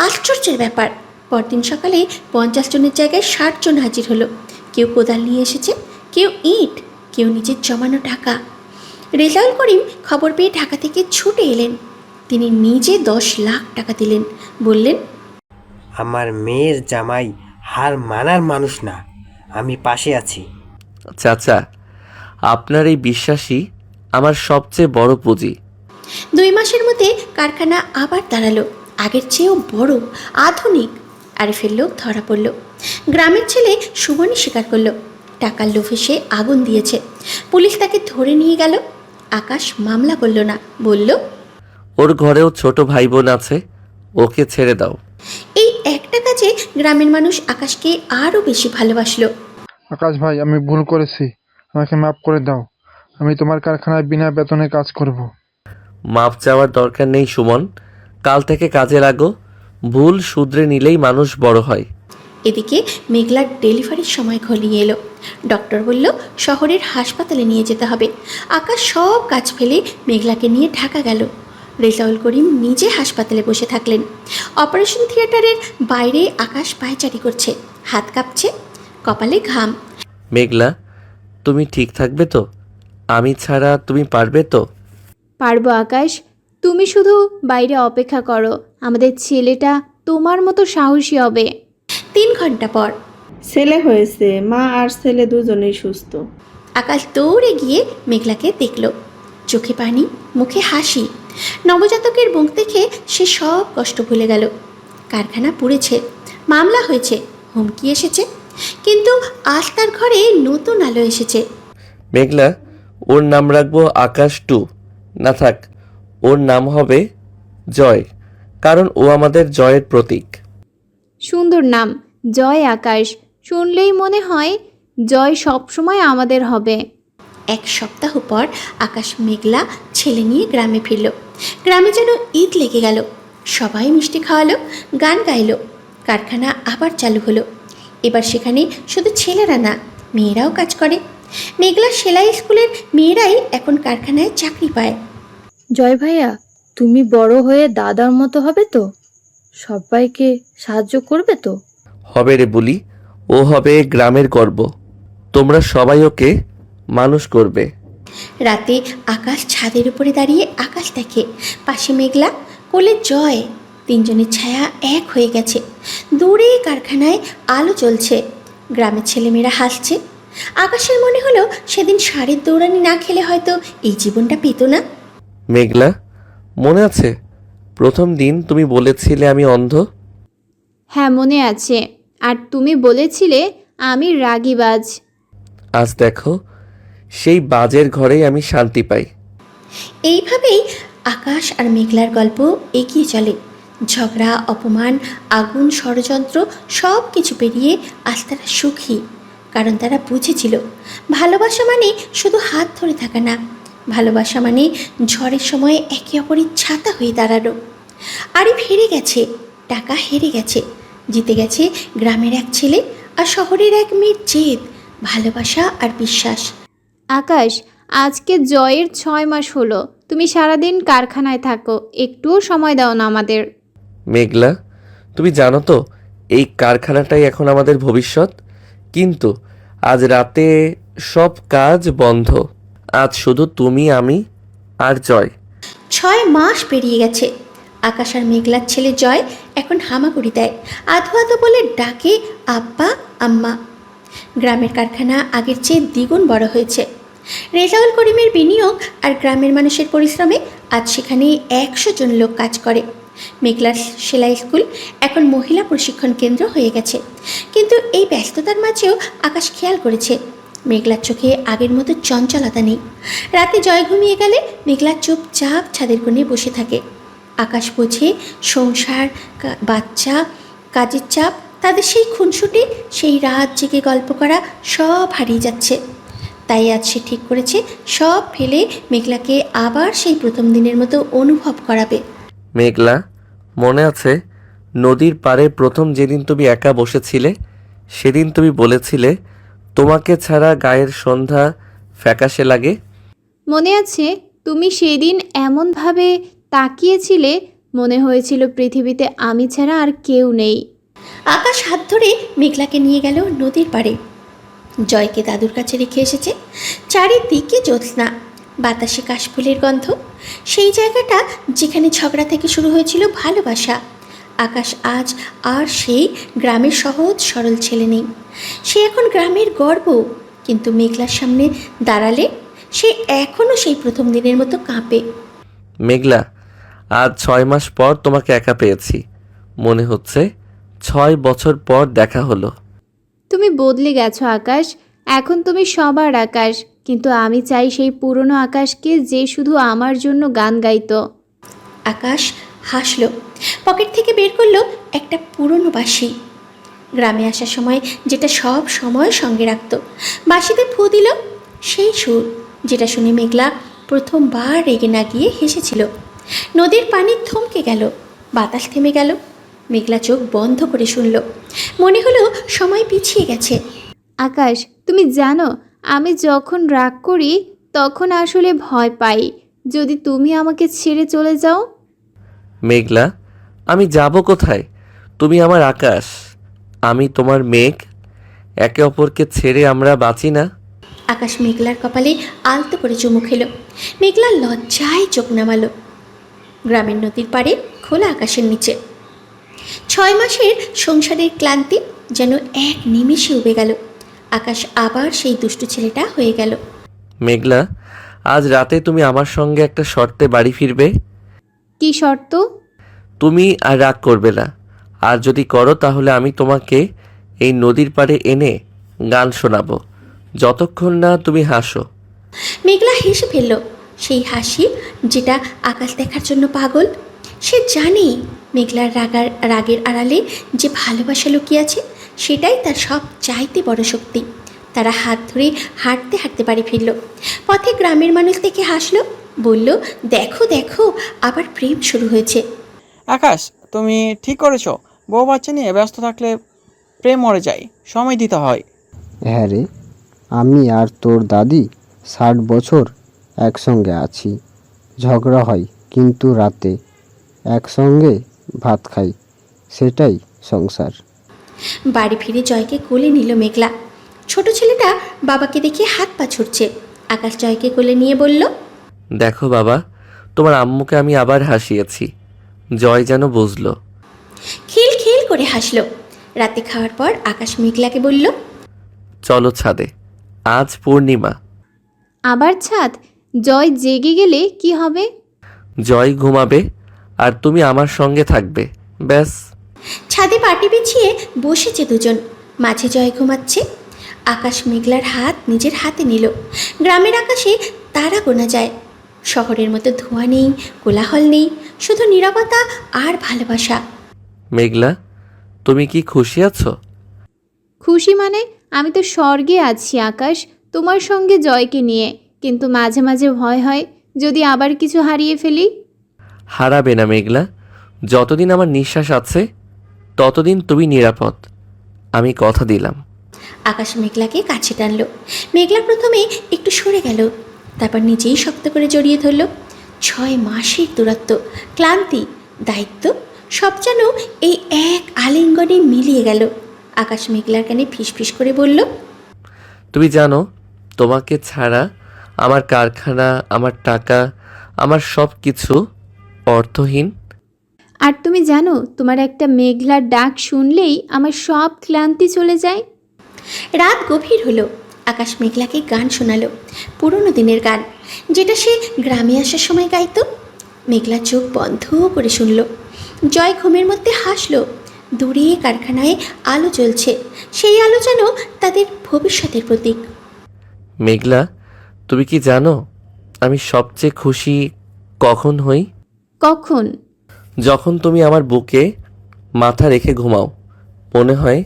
আশ্চর্যের ব্যাপার, পরদিন সকালে 50 জনের জায়গায় 60 জন হাজির হলো। কেউ কোদাল নিয়ে এসেছে, কেউ ইট, কেউ নিজের জমানো টাকা। রেজাউল করিম খবর পেয়ে ঢাকা থেকে ছুটে এলেন। তিনি নিজে 10 লাখ টাকা দিলেন। বললেন, আমার মেয়ের জামাই হার মানার মানুষ না, আমি পাশে আছি। চাচা, আপনার এই বিশ্বাসই আমার সবচেয়ে বড় পুঁজি। 2 মাসের মধ্যে কারখানা আবার দাঁড়ালো, আগের চেয়েও বড়, আধুনিক। আরিফের লোক ধরা পড়ল। গ্রামের ছেলে সুমনই স্বীকার করলো টাকার লোভে সে আগুন দিয়েছে। পুলিশ তাকে ধরে নিয়ে গেল। আকাশ মামলা করল না, বলল, ওর ঘরেও ছোট ভাই বোন আছে, ওকে ছেড়ে দাও। এই একটা কাজে গ্রামের মানুষ আকাশকে আরও বেশি ভালোবাসলো। আকাশ ভাই, আমি ভুল করেছি, আমাকে মাফ করে দাও। আমি তোমার কারখানায় বিনা বেতনে কাজ করব। মাপ চাওয়ার দরকার নেই সুমন, কাল থেকে কাজে লাগো। ভুল শুধরে নিলেই মানুষ বড় হয়। এদিকে মেঘলার ডেলিভারির সময় ঘনিয়ে এলো। ডক্টর বলল শহরের হাসপাতালে নিয়ে যেতে হবে। আকাশ সব কাজ ফেলে মেঘলাকে নিয়ে ঢাকা গেল। রেজাউল করিম নিজে হাসপাতালে বসে থাকলেন। অপারেশন থিয়েটারের বাইরে আকাশ পায়চারি করছে, হাত কাঁপছে, কপালে ঘাম। মেঘলা, তুমি ঠিক থাকবে তো? আমি ছাড়া তুমি পারবে তো? পারবো আকাশ, তুমি শুধু বাইরে অপেক্ষা করো, আমাদের ছেলেটা তোমার মতো সাহসী হবে। 3 ঘন্টা পর ছেলে হয়েছে, মা আর ছেলে দুজনেই সুস্থ। আকাশ দৌড়ে গিয়ে মেঘলাকে দেখল। চোখে পানি, মুখে হাসি। নবজাতকের মুখ দেখে সে সব কষ্ট ভুলে গেল। কারখানা পুড়েছে, মামলা হয়েছে, হুমকি এসেছে, কিন্তু আজ তার ঘরে নতুন আলো এসেছে। মেঘলা, ওর নাম রাখবো আকাশ 2। না থাক, ওর নাম হবে জয়, কারণ ও আমাদের জয়ের প্রতীক। সুন্দর নাম, জয় আকাশ। শুনলেই মনে হয় জয় সবসময় আমাদের হবে। 1 সপ্তাহ পর আকাশ মেঘলা ছেলে নিয়ে গ্রামে ফিরল। গ্রামে যেন ঈদ লেগে গেল। সবাই মিষ্টি খাওয়ালো, গান গাইলো। কারখানা আবার চালু হলো। এবার সেখানে শুধু ছেলেরা না, মেয়েরাও কাজ করে। মেঘলা সেলাই স্কুলের মেয়েরাই এখন কারখানায় চাকরি পায়। জয় ভাইয়া, তুমি বড় হয়ে দাদার মতো হবে তো? সবাইকে সাহায্য করবে তো? হবে রে বুলি, ও হবে গ্রামের গর্ব। তোমরা সবাই ওকে মানুষ করবে। রাতে আকাশ ছাদের উপরে দাঁড়িয়ে আকাশ দেখে, পাশে মেঘলা, কোলে জয়। 3 জনের ছায়া এক হয়ে গেছে। দূরে কারখানায় আলো জ্বলছে, গ্রামের ছেলেমেয়েরা হাসছে। আকাশের মনে হলো সেদিন ষাঁড়ের দৌড়ানি না খেলে হয়তো এই জীবনটা পেত না। মেঘলা, মনে আছে প্রথম দিন তুমি বলেছিলে আমি অন্ধ? হ্যাঁ মনে আছে, আর তুমি বলেছিলে আমি রাগীবাজ। আজ দেখো, সেই বাজের ঘরেই আমি শান্তি পাই। এইভাবেই আকাশ আর মেঘলার গল্প এগিয়ে চলে। ঝগড়া, অপমান, আগুন, ষড়যন্ত্র সব কিছু পেরিয়ে আজ তারা সুখী, কারণ তারা বুঝেছিল ভালোবাসা মানে শুধু হাত ধরে থাকা না, ভালোবাসা মানে ঝড়ের সময় একে অপরের ছাতা হয়ে দাঁড়ানো। আরিফ হেরে গেছে, টাকা হেরে গেছে, জিতে গেছে গ্রামের এক ছেলে আর শহরের এক মেয়ের জেদ, ভালোবাসা আর বিশ্বাস। আকাশ, আজকে জয়ের 6 মাস হলো। তুমি সারাদিন কারখানায় থাকো, একটুও সময় দাও না আমাদের। মেঘলা, তুমি জানো তো এই কারখানাটাই এখন আমাদের ভবিষ্যৎ। কিন্তু আজ রাতে সব কাজ বন্ধ। আজ শুধু তুমি, আমি আর জয়। 6 মাস পেরিয়ে গেছে। আকাশ আর মেঘলার ছেলে জয় এখন হামাগুড়ি দেয়, আধো আধো বলে ডাকে আব্বা, আম্মা। গ্রামের কারখানা আগের চেয়ে দ্বিগুণ বড় হয়েছে। রেজাউল করিমের বিনিয়োগ আর গ্রামের মানুষের পরিশ্রমে আজ সেখানে 100 জন লোক কাজ করে। মেঘলার সেলাই স্কুল এখন মহিলা প্রশিক্ষণ কেন্দ্র হয়ে গেছে। কিন্তু এই ব্যস্ততার মাঝেও আকাশ খেয়াল করেছে মেঘলার চোখে আগের মতো চঞ্চলতা নেই। রাতে জয় ঘুমিয়ে গেলে মেঘলা চুপচাপ ছাদের কোণে বসে থাকে। আকাশ বোঝে সংসার, বাচ্চা, কাজের চাপ, তাদের সেই খুনসুটি, সেই রাত জেগে গল্প করা সব হারিয়ে যাচ্ছে। তাই আজ সে ঠিক করেছে সব ফেলে মেঘলাকে আবার সেই প্রথম দিনের মতো অনুভব করাবে। মেঘলা, মনে আছে নদীর পাড়ে প্রথম যেদিন তুমি একা বসেছিলে, সেদিন তুমি বলেছিলে তোমাকে ছাড়া গায়ের সন্ধ্যা ফ্যাকাশে লাগে? মনে আছে তুমি সেদিন এমনভাবে তাকিয়েছিলে, মনে হয়েছিল পৃথিবীতে আমি ছাড়া আর কেউ নেই। আকাশ হাত ধরে মেঘলাকে নিয়ে গেল নদীর পাড়ে। জয়কে দাদুর কাছে রেখে এসেছে। চারিদিকে জ্যোৎস্না, বাতাসে কাশফুলের গন্ধ, সেই জায়গাটা যেখানে ঝগড়া থেকে শুরু হয়েছিল ভালোবাসা। আকাশ আজ আর সেই গ্রামের সহজ সরল ছেলে নেই। সে এখন গ্রামের গর্ব, কিন্তু মেঘলার সামনে দাঁড়ালে সে এখনও সেই প্রথম দিনের মতো কাঁপে। মেঘলা, আজ 6 মাস পর তোমাকে একা পেয়েছি। মনে হচ্ছে 6 বছর পর দেখা হলো। তুমি বদলে গেছো আকাশ, এখন তুমি সবার আকাশ, কিন্তু আমি চাই সেই পুরনো আকাশকে যে শুধু আমার জন্য গান গাইতো। আকাশ হাসল, পকেট থেকে বের করলো একটা পুরনো বাঁশি। গ্রামে আসার সময় যেটা সব সময় সঙ্গে রাখত। বাঁশিতে ফু দিল সেই সুর যেটা শুনে মেঘলা প্রথমবার রেগে না গিয়ে হেসেছিল। নদীর পানি থমকে গেল, বাতাস থেমে গেল, মেঘলা চোখ বন্ধ করে শুনল। মনে হলো সময় পিছিয়ে গেছে। আকাশ, তুমি জানো আমি যখন রাগ করি তখন আসলে ভয় পাই যদি তুমি আমাকে ছেড়ে চলে যাও। মেঘলা, আমি যাব কোথায়? তুমি আমার আকাশ, আমি তোমার মেঘ। একে অপরকে ছেড়ে আমরা বাঁচি না। আকাশ মেঘলার কপালে আলতো করে চুমু খেল। মেঘলা লজ্জায় চোখ নামালো। গ্রামের নদীর পাড়ে খোলা আকাশের নিচে 6 মাসের সংসারের ক্লান্তি যেন এক নিমেষে উবে গেল। আকাশ আবার সেই দুষ্টু ছেলেটা হয়ে গেল। মেঘলা, আজ রাতে তুমি আমার সঙ্গে একটা শর্তে বাড়ি ফিরবে। কি শর্ত? তুমি আর রাগ করবে না, আর যদি করো তাহলে আমি তোমাকে এই নদীর পাড়ে এনে গান শোনাবো যতক্ষণ না তুমি হাসো। মেঘলা হেসে ফেলল, সেই হাসি যেটা আকাশ দেখার জন্য পাগল। সে জানে মেঘলার রাগের আড়ালে যে ভালোবাসা লুকিয়ে আছে, সেটাই তার সব চাইতে বড় শক্তি। তারা হাত ধরে হাঁটতে হাঁটতে বাড়ি ফিরল। পথে গ্রামের মানুষ দেখে হাসলো, বলল, দেখো দেখো, আবার প্রেম শুরু হয়েছে। আকাশ, তুমি ঠিক করেছো। বউ বাচ্চা নিয়ে ব্যস্ত থাকলে প্রেম মরে যায়, সময় দিতে হয়। হ্যাঁ রে, আমি আর তোর দাদি 60 বছর একসঙ্গে আছি। ঝগড়া হয় কিন্তু রাতে একসঙ্গে ভাত খাই, সেটাই সংসার। বাড়ি ফিরে জয়কে কোলে নিল মেঘলা। ছোট ছেলেটা বাবাকে দেখে হাত পা ছুটছে। আকাশ জয়কে কোলে নিয়ে বলল, দেখো বাবা, তোমার আম্মুকে আমি আবার হাসিয়েছি। জয় যেন বুঝলো। খিল খিল করে হাসলো। রাতে খাওয়ার পর আকাশ মেঘলাকে বলল, চলো ছাদে, আজ পূর্ণিমা। আবার ছাদ? জয় জেগে গেলে কি হবে? জয় ঘুমাবে আর তুমি আমার সঙ্গে থাকবে, ব্যাস। ছাদে পাটি বিছিয়ে বসেছে দুজন। মাঝে জয় ঘুমাচ্ছে। আকাশ মেঘলার হাত নিজের হাতে নিল। গ্রামের আকাশে তারা গোনা যায়। শহরের মতো ধোঁয়া নেই, কোলাহল নেই, শুধু নীরবতা আর ভালোবাসা। মেঘলা, তুমি কি খুশি আছো? খুশি মানে? আমি তো স্বর্গে আছি আকাশ, তোমার সঙ্গে জয়কে নিয়ে। কিন্তু মাঝে মাঝে ভয় হয় যদি আবার কিছু হারিয়ে ফেলি। হারাবে না মেঘলা, যতদিন আমার নিঃশ্বাস আছে ততদিন তুমি নিরাপদ, আমি কথা দিলাম। আকাশ মেঘলাকে কাছে টানলো। মেঘলা প্রথমে একটু সরে গেল, তারপর নিজেই শক্ত করে জড়িয়ে ধরল। 6 মাসের দূরত্ব, ক্লান্তি, দায়িত্ব সব যেন এই এক আলিঙ্গনে মিলিয়ে গেল। আকাশ মেঘলার কানে ফিসফিস করে বলল, তুমি জানো, তোমাকে ছাড়া আমার কারখানা, আমার টাকা, আমার সব কিছু অর্থহীন। আর তুমি জানো, তোমার একটা মেঘলার ডাক শুনলেই আমার সব ক্লান্তি চলে যায়। রাত গভীর হলো। আকাশ মেঘলাকে গান শোনালো, পুরনো দিনের গান, যেটা সে গ্রামে আসার সময় গাইতো। মেঘলা চোখ বন্ধ করে শুনল। জয় ঘুমের মধ্যে হাসলো। দূরে কারখানায় আলো জ্বলছে, সেই আলো যেন তাদের ভবিষ্যতের প্রতীক। মেঘলা, তুমি কি জানো আমি সবচেয়ে খুশি কখন হই? কখন? যখন তুমি আমার বুকে মাথা রেখে ঘুমাও, মনে হয়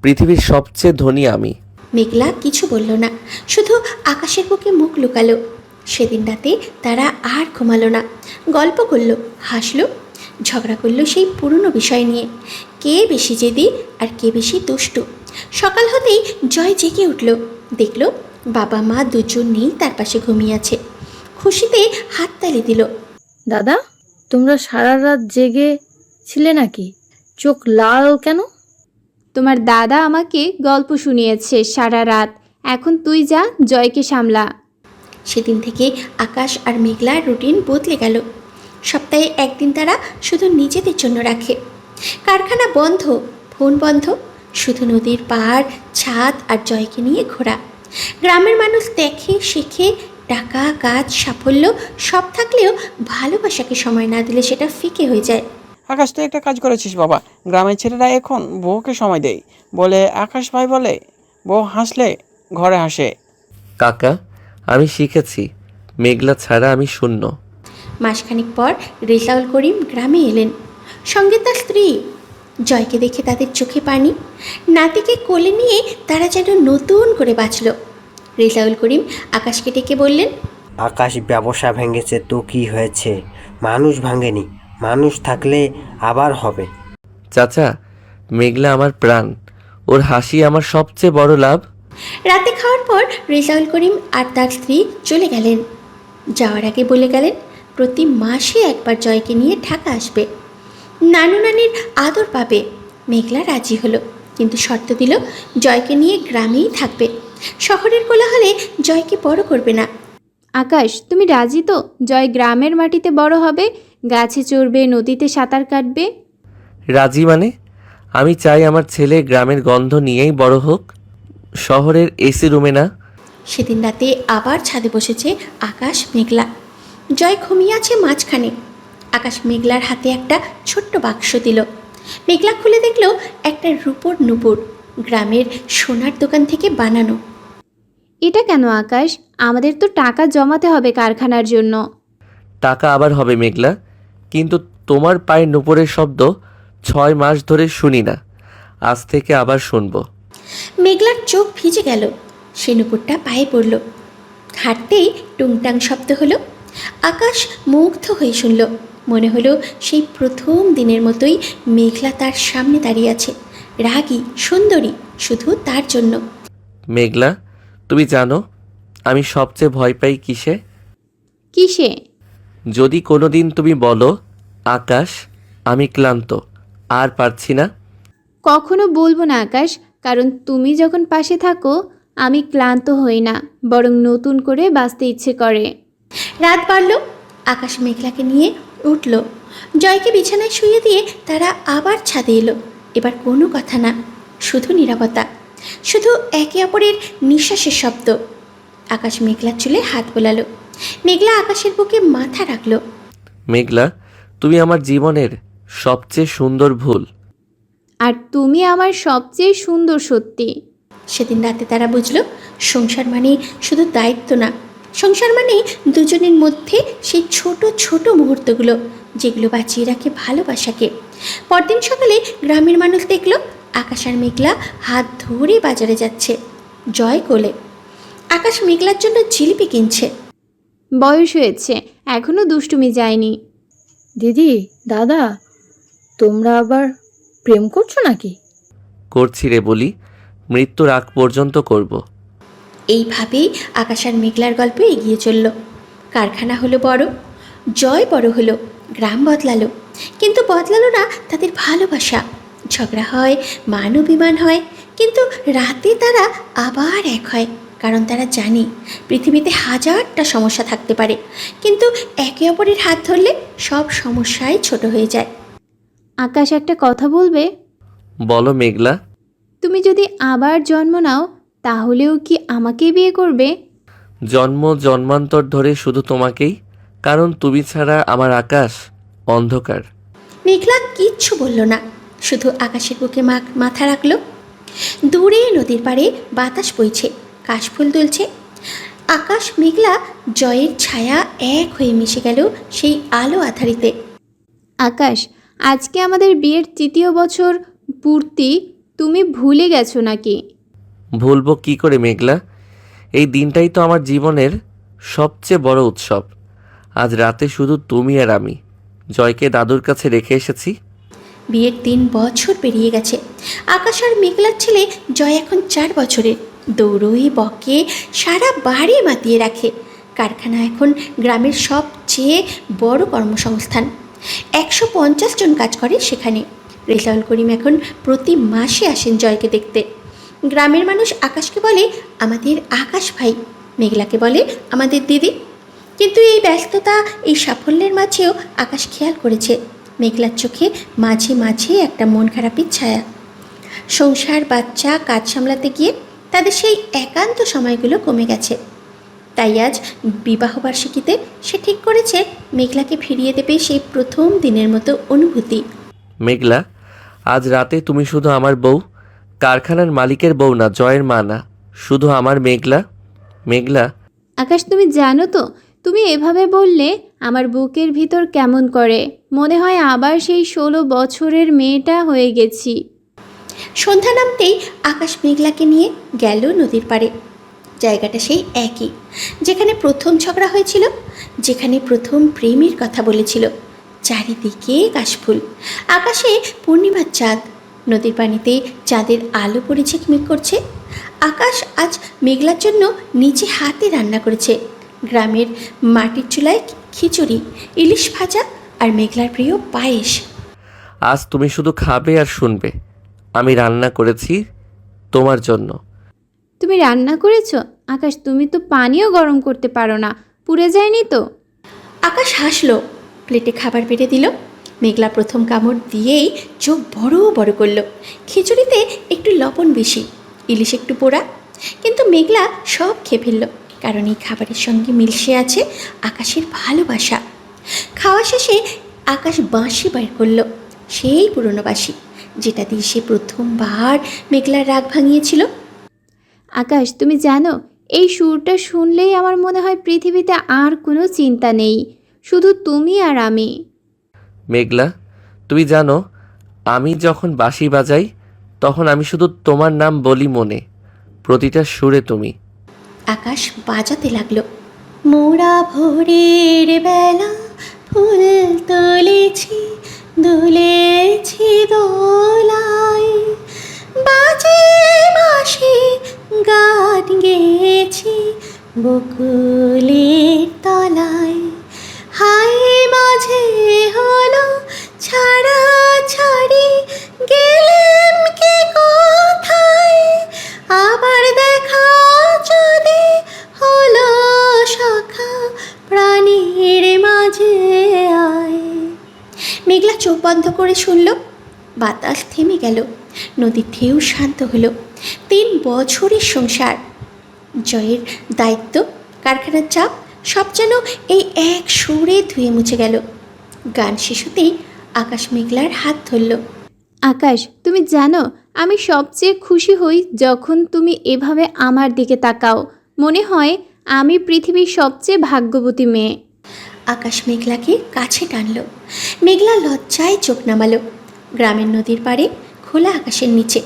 পৃথিবীর সবচেয়ে ধনী আমি। মেঘলা কিছু বলল না, শুধু আকাশের বুকে মুখ লুকালো। সেদিন রাতে তারা আর ঘুমালো না, গল্প করলো, হাসলো, ঝগড়া করলো সেই পুরনো বিষয় নিয়ে, কে বেশি জেদি আর কে বেশি দুষ্টু। সকাল হতেই জয় জেগে উঠল, দেখল বাবা মা দুজনেই তার পাশে ঘুমিয়ে আছে। খুশিতে হাততালি দিল। দাদা, তোমরা সারা রাত জেগে ছিলে নাকি? চোখ লাল কেন? তোমার দাদা আমাকে গল্প শুনিয়েছে সারা রাত। এখন তুই যা, জয়কে সামলা। সেদিন থেকে আকাশ আর মেঘলার রুটিন বদলে গেল। সপ্তাহে একদিন তারা শুধু নিজেদের জন্য রাখে। কারখানা বন্ধ, ফোন বন্ধ, শুধু নদীর পাড়, ছাদ আর জয়কে নিয়ে ঘোরা। গ্রামের মানুষ দেখে, শেখে, টাকা, কাজ, সাফল্য সব থাকলেও ভালোবাসাকে সময় না দিলে সেটা ফিকে হয়ে যায়। আকাশ, তুই একটা কাজ করেছিস বাবা। গ্রামের ছেলেরা এখন বউকে সময় দেয় বলে আকাশ ভাই বলে, বউ হাসলে ঘরে হাসে। কাকা, আমি শিখেছি মেঘলা ছাড়া আমি শূন্য। মাসখানেক পর রেজাউল করিম গ্রামে এলেন, সঙ্গে তার স্ত্রী। জয়কে দেখে তাদের চোখে পানি। নাতিকে কোলে নিয়ে তারা যেন নতুন করে বাঁচল। রেজাউল করিম আকাশকে ডেকে বললেন, আকাশ ব্যবসা ভেঙেছে তো কি হয়েছে, মানুষ ভাঙেনি, মানুষ থাকলে আবার হবে। চাচা, মেঘলা আমার প্রাণ, ওর হাসি আমার সবচেয়ে বড় লাভ। রাতে খাওয়ার পর রেজাউল করিম আর তার স্ত্রী চলে গেলেন। যাওয়ার আগে বলে গেলেন প্রতি মাসে একবার জয়কে নিয়ে ঢাকা আসবে, নানু নানির আদর পাবে। মেঘলা রাজি হলো, কিন্তু শর্ত দিল জয়কে নিয়ে গ্রামেই থাকবে, শহরের কোলাহলে জয়কে বড় করবে না। আকাশ, তুমি রাজি তো? জয় গ্রামের মাটিতে বড় হবে, গাছে চড়বে, নদীতে সাঁতার কাটবে। রাজি মানে? আমি চাই আমার ছেলে গ্রামের গন্ধ নিয়েই বড় হোক, শহরের এসি রুমে না। সেদিন রাতে আবার ছাদে বসেছে আকাশ মেঘলা। জয় ঘুমিয়ে আছে মাঝখানে। আকাশ মেঘলার হাতে একটা ছোট্ট বাক্স দিল। মেঘলা খুলে দেখলো একটা রূপোর নুপুর, গ্রামের সোনার দোকান থেকে বানানো। এটা কেন আকাশ? আমাদের তো টাকা জমাতে হবে কারখানার জন্য। টাকা আবার হবে মেঘলা, কিন্তু তোমার পায়ের নুপুরের শব্দ 6 মাস ধরে শুনি না, আজ থেকে আবার শুনবো। মেঘলার চোখ ভিজে গেল, সে নুপুরটা পায়ে পড়ল। হাঁটতেই টুংটাং শব্দ হলো। আকাশ মুগ্ধ হয়ে শুনল। মনে হলো সেই প্রথম দিনের মতোই মেঘলা তার সামনে দাঁড়িয়ে আছে, রাগী সুন্দরী, শুধু তার জন্য। মেঘলা, তুমি জানো আমি সবচেয়ে ভয় পাই কিসে? কিসে? যদি কোনোদিন তুমি বলো আকাশ আমি ক্লান্ত, আর পারছি না। কখনো বলবো না আকাশ, কারণ তুমি যখন পাশে থাকো আমি ক্লান্ত হই না, বরং নতুন করে বাঁচতে ইচ্ছে করে। রাত বাড়ল, আকাশ মেঘলাকে নিয়ে উঠল। জয়কে বিছানায় শুয়ে দিয়ে তারা আবার ছাদে এলো। এবার কোনো কথা না, শুধু নীরবতা, শুধু একে অপরের নিঃশ্বাসের শব্দ। আকাশ মেঘলার চুলে হাত বোলালো, মেঘলা আকাশের বুকে মাথা রাখলো। মেঘলা, তুমি আমার জীবনের সবচেয়ে সুন্দর ভুল। আর তুমি আমার সবচেয়ে সুন্দর সত্যি। সেদিন রাতে তারা বুঝলো সংসার মানে শুধু দায়িত্ব না, সংসার মানে দুজনের মধ্যে সেই ছোট ছোট মুহূর্তগুলো যেগুলো বাঁচিয়ে রাখে ভালোবাসাকে। পরদিন সকালে গ্রামের মানুষ দেখলো আকাশ আর মেঘলা হাত ধরে বাজারে যাচ্ছে, জয় কোলে। আকাশ মেঘলার জন্য জিলিপি কিনছে। বয়স হয়েছে, এখনো দুষ্টুমি যায়নি। দিদি, দাদা, তোমরা আবার প্রেম করছো নাকি? করছি রে বলি, মৃত্যুর আগ পর্যন্ত করব। এইভাবেই আকাশ আর মেঘলার গল্প এগিয়ে চলল। কারখানা হলো বড়, জয় বড় হলো, গ্রাম বদলালো, কিন্তু বদলালো না তাদের ভালোবাসা। ঝগড়া হয়, মান অভিমান হয়, কিন্তু রাতে তারা আবার এক হয়, কারণ তারা জানে পৃথিবীতে হাজারটা সমস্যা থাকতে পারে, কিন্তু একে অপরের হাত ধরলে সব সমস্যাই ছোট হয়ে যায়। আকাশ, একটা কথা বলবে? বলো মেঘলা। তুমি যদি আবার জন্ম নাও তাহলেও কি আমাকেই বিয়ে করবে? জন্ম জন্মান্তর ধরে শুধু তোমাকেই, কারণ তুমি ছাড়া আমার আকাশ অন্ধকার। মেঘলা কিচ্ছু বলল না, শুধু আকাশের বুকে মাথা রাখলো। দূরে নদীর পাড়ে বাতাস বইছে, কাশফুল দুলছে। আকাশ মেঘলা জয়ের ছায়া এক হয়ে মিশে গেল সেই আলো আধারিতে। আকাশ, আজকে আমাদের বিয়ের 3য় বছর পূর্তি, তুমি ভুলে গেছো নাকি? ভুলবো কি করে মেঘলা? এই দিনটাই তো আমার জীবনের সবচেয়ে বড় উৎসব। আজ রাতে শুধু তুমি আর আমি জয়কে দাদুর কাছে রেখে এসেছি। বিয়ের 3 বছর পেরিয়ে গেছে। আকাশ আর মেঘলার ছেলে জয় এখন 4 বছরের, দৌড়ই বকে, সারা বাড়ি মাতিয়ে রাখে। কারখানা এখন গ্রামের সবচেয়ে বড় কর্মসংস্থান, 150 জন কাজ করে সেখানে। রেজাউল করিম এখন প্রতি মাসে আসেন জয়কে দেখতে। গ্রামের মানুষ আকাশকে বলে আমাদের আকাশ ভাই, মেঘলাকে বলে আমাদের দিদি। কিন্তু এই ব্যস্ততা, এই সাফল্যের মাঝেও আকাশ খেয়াল করেছে মেঘলার চোখে মাঝে মাঝে একটা মন খারাপের ছায়া। সংসার, বাচ্চা, কাজ সামলাতে গিয়ে তাদের সেই একান্ত সময়গুলো কমে গেছে। তাই আজ বিবাহবার্ষিকীতে সে ঠিক করেছে মেঘলাকে ফিরিয়ে দেবে সেই প্রথম দিনের মতো অনুভূতি। মেঘলা, আজ রাতে তুমি শুধু আমার বউ, কারখানার মালিকের বউ না, জয়ের মা না, শুধু আমার মেঘলা। মেঘলা। আকাশ, তুমি জানো তো, তুমি এভাবে বললে আমার বুকের ভিতর কেমন করে, মনে হয় আবার সেই 16 বছরের মেয়েটা হয়ে গেছি। সন্ধ্যা নামতেই আকাশ মেঘলাকে নিয়ে গেল নদীর পাড়ে। জায়গাটা সেই একই, যেখানে প্রথম ঝগড়া হয়েছিল, যেখানে প্রথম প্রেমের কথা বলেছিল। চারিদিকে কাশফুল, আকাশে পূর্ণিমার চাঁদ, নদীর পানিতে চাঁদের আলো পড়ে ঝিকমিক করছে। আকাশ আজ মেঘলার জন্য নিজে হাতে রান্না করেছে। গ্রামের মাটির চুলায় খিচুড়ি, ইলিশ ভাজা আর মেঘলার প্রিয় পায়েস। আজ তুমি শুধু খাবে আর শুনবে। আমি রান্না করেছি তোমার জন্য। তুমি রান্না করেছো? আকাশ, তুমি তো পানিও গরম করতে পারো না, পুড়ে যায়নি তো? আকাশ হাসলো, প্লেটে খাবার বেড়ে দিল। মেঘলা প্রথম কামড় দিয়েই চোখ বড় বড় করলো। খিচুড়িতে একটু লবণ বেশি, ইলিশ একটু পোড়া, কিন্তু মেঘলা সব খেয়ে ফেলল, কারণ এই খাবারের সঙ্গে মিশে আছে আকাশের ভালোবাসা। খাওয়া শেষে আকাশ বাঁশি বের করলো, সেই পুরনো বাঁশি যেটা দিয়ে সে প্রথমবার মেঘলার রাগ ভাঙিয়েছিল। আকাশ, তুমি জানো, এই সুরটা শুনলেই আমার মনে হয় পৃথিবীতে আর কোনো চিন্তা নেই, শুধু তুমি আর আমি। মেঘলা, তুমি জানো, আমি যখন বাঁশি বাজাই তখন আমি শুধু তোমার নাম বলি মনে, প্রতিটা সুরে তুমি। আকাশ বাজাতে লাগলো। মোরা ভোরের বেলা ফুল তুলেছি, দুলেছি দোলায়, বাজে বাঁশি গান গেয়েছি বকুলের তলায়। হাই মাঝে হলো ছাড়া ছাড়ি, গেলেম কি কোথায়, আবার দেখা যদি হলো সখা, প্রাণীর মাঝে আয়। মেঘলা চোখ বন্ধ করে শুনল। বাতাস থেমে গেল, নদীর ঢেউ শান্ত হলো। 3 বছরের সংসার, জয়ের দায়িত্ব, কারখানার চাপ, সব যেন এই এক সুরে ধুয়ে মুছে গেল। গান শেষ হতেই আকাশ মেঘলার হাত ধরল। আকাশ, তুমি জানো, আমি সবচেয়ে খুশি হই যখন তুমি এভাবে আমার দিকে তাকাও। মনে হয় আমি পৃথিবীর সবচেয়ে ভাগ্যবতী মেয়ে। আকাশ মেঘলাকে কাছে টানল। মেঘলা লজ্জায় চোখ নামালো। গ্রামের নদীর পাড়ে খোলা আকাশের নিচে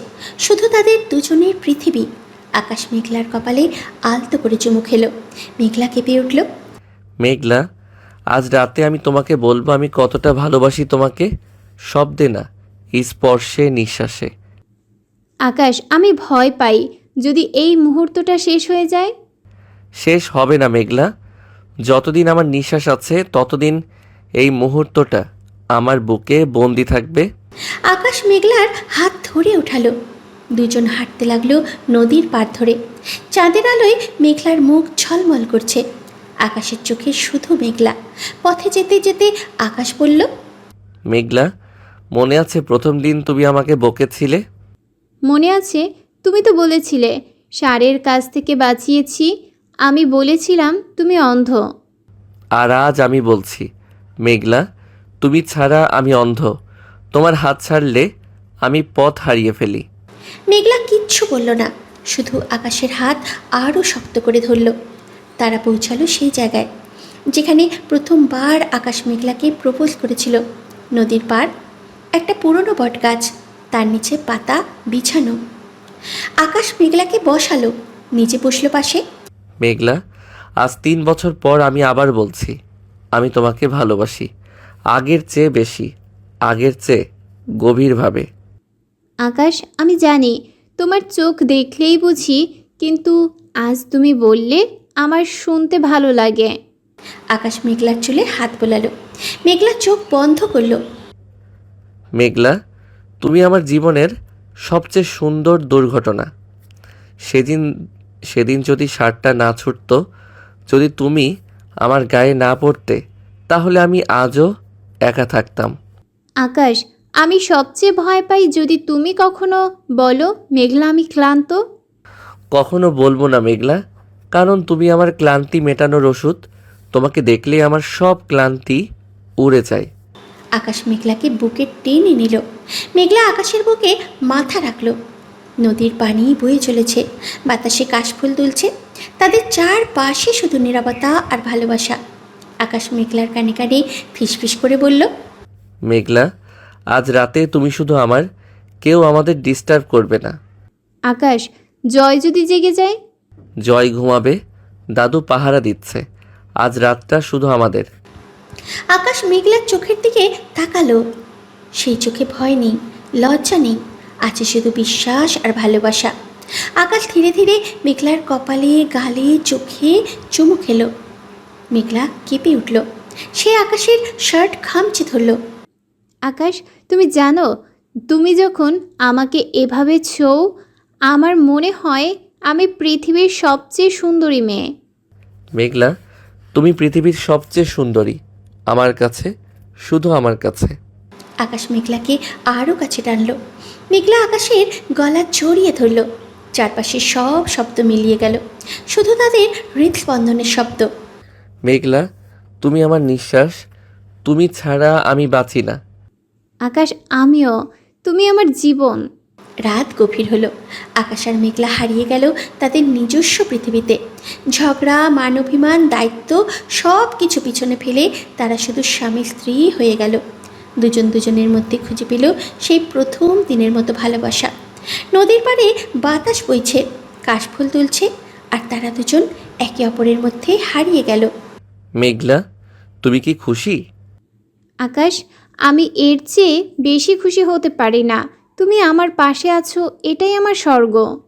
শুধু তাদের দুজনের পৃথিবী। আকাশ মেঘলার কপালে আলতো করে চুমু খেলো। মেঘলা কেঁপে উঠল। মেঘলা, আজ রাতে আমি তোমাকে বলবো আমি কতটা ভালোবাসি তোমাকে, শব্দে না, স্পর্শে, নিঃশ্বাসে। আকাশ, আমি ভয় পাই যদি এই মুহূর্তটা শেষ হয়ে যায়। শেষ হবে না মেঘলা, যতদিন আমার নিঃশ্বাস আছে ততদিন এই মুহূর্তটা আমার বুকে বন্দি থাকবে। আকাশ মেঘলার হাত ধরে উঠালো। দুজন হাঁটতে লাগলো নদীর পাড় ধরে। চাঁদের আলোয় মেঘলার মুখ ঝলমল করছে। আকাশের চোখে শুধু মেঘলা। পথে যেতে যেতে আকাশ বলল, মেঘলা, মনে আছে প্রথম দিন তুমি আমাকে বকেছিলে? মনে আছে, তুমি তো বলেছিলে ষাঁড়ের কাছ থেকে বাঁচিয়েছি। আমি বলেছিলাম তুমি অন্ধ। আর আজ আমি বলছি, মেঘলা, তুমি ছাড়া আমি অন্ধ। তোমার হাত ছাড়লে আমি পথ হারিয়ে ফেলি। মেঘলা কিচ্ছু বলল না, শুধু আকাশের হাত আরও শক্ত করে ধরল। তারা পৌঁছালো সেই জায়গায় যেখানে প্রথমবার আকাশ মেঘলাকে প্রপোজ করেছিল। নদীর পাড়, একটা পুরনো বট গাছ, তার নিচে পাতা বিছানো। আকাশ মেঘলাকে বসালো, নিজে বসলো পাশে। মেঘলা, আজ 3 বছর পর আমি আবার বলছি, আমি তোমাকে ভালোবাসি, আগের চেয়ে বেশি, আগের চেয়ে গভীরভাবে। আকাশ, আমি জানি তোমার চোখ দেখলেই বুঝি, কিন্তু আজ তুমি বললে আমার শুনতে ভালো লাগে। আকাশ মেঘলার চুলে হাত বোলালো। মেঘলা চোখ বন্ধ করলো। মেঘলা, তুমি আমার জীবনের সবচেয়ে সুন্দর দুর্ঘটনা। সেদিন যদি ষাঁড়টা না ছুটতো, যদি তুমি আমার গায়ে না পড়তে, তাহলে আমি আজও একা থাকতাম। আকাশ, আমি সবচেয়ে ভয় পাই যদি তুমি কখনো বলো মেঘলা আমি ক্লান্ত। কখনো বলবো না মেঘলা, কারণ তুমি আমার ক্লান্তি মেটানোর ওষুধ। তোমাকে দেখলেই আমার সব ক্লান্তি উড়ে যায়। আকাশ মেঘলাকে বুকে টেনে নিল। মেঘলা আকাশের বুকে মাথা রাখলো। নদীর পানি বয়ে চলেছে, বাতাসে কাশফুল দুলছে। তাদের চারপাশে শুধু নীরবতা আর ভালোবাসা। আকাশ মেঘলার কানে কানে ফিসফিস করে বলল, মেঘলা, আজ রাতে তুমি শুধু আমার, কেউ আমাদের ডিস্টার্ব করবে না। আকাশ, জয় যদি জেগে যায়? জয় ঘুমাবে, দাদু পাহারা দিচ্ছে, আজ রাতটা শুধু আমাদের। আকাশ মেঘলার চোখের দিকে তাকালো। সেই চোখে ভয় নেই, লজ্জা নেই, আছে শুধু বিশ্বাস আর ভালোবাসা। আকাশ ধীরে ধীরে মেঘলার কপালে, গালে, চোখে চুমু খেলো। মেঘলা কেঁপে উঠল। সে আকাশের শার্ট খামচে ধরল। আকাশ, তুমি জানো, তুমি যখন আমাকে এভাবে ছোঁও আমার মনে হয় আমি পৃথিবীর সবচেয়ে সুন্দরী মেয়ে। মেঘলা, তুমি পৃথিবীর সবচেয়ে সুন্দরী আমার কাছে, শুধু আমার কাছে। আকাশ মেঘলাকে আরও কাছে টানল। মেঘলা আকাশের গলা জড়িয়ে ধরল। চারপাশে সব শব্দ মিলিয়ে গেল, শুধু তাদের হৃদস্পন্দনের শব্দ। মেঘলা, তুমি আমার নিঃশ্বাস, তুমি ছাড়া আমি বাঁচি না। আকাশ, আমিও, তুমি আমার জীবন। রাত গভীর হলো। আকাশ আর মেঘলা হারিয়ে গেল তাদের নিজস্ব পৃথিবীতে। ঝগড়া, মানবিমান, দায়িত্ব সব কিছু পিছনে ফেলে তারা শুধু স্বামী স্ত্রী হয়ে গেল। দুজন দুজনের মধ্যে খুঁজে পেল সেই প্রথম দিনের মতো ভালোবাসা। নদীর পাড়ে বাতাস বইছে, কাশফুল তুলছে, আর তারা দুজন একে অপরের মধ্যে হারিয়ে গেল। মেঘলা, তুমি কি খুশি? আকাশ, আমি এর চেয়ে বেশি খুশি হতে পারি না। তুমি আমার পাশে আছো, এটাই আমার স্বর্গ।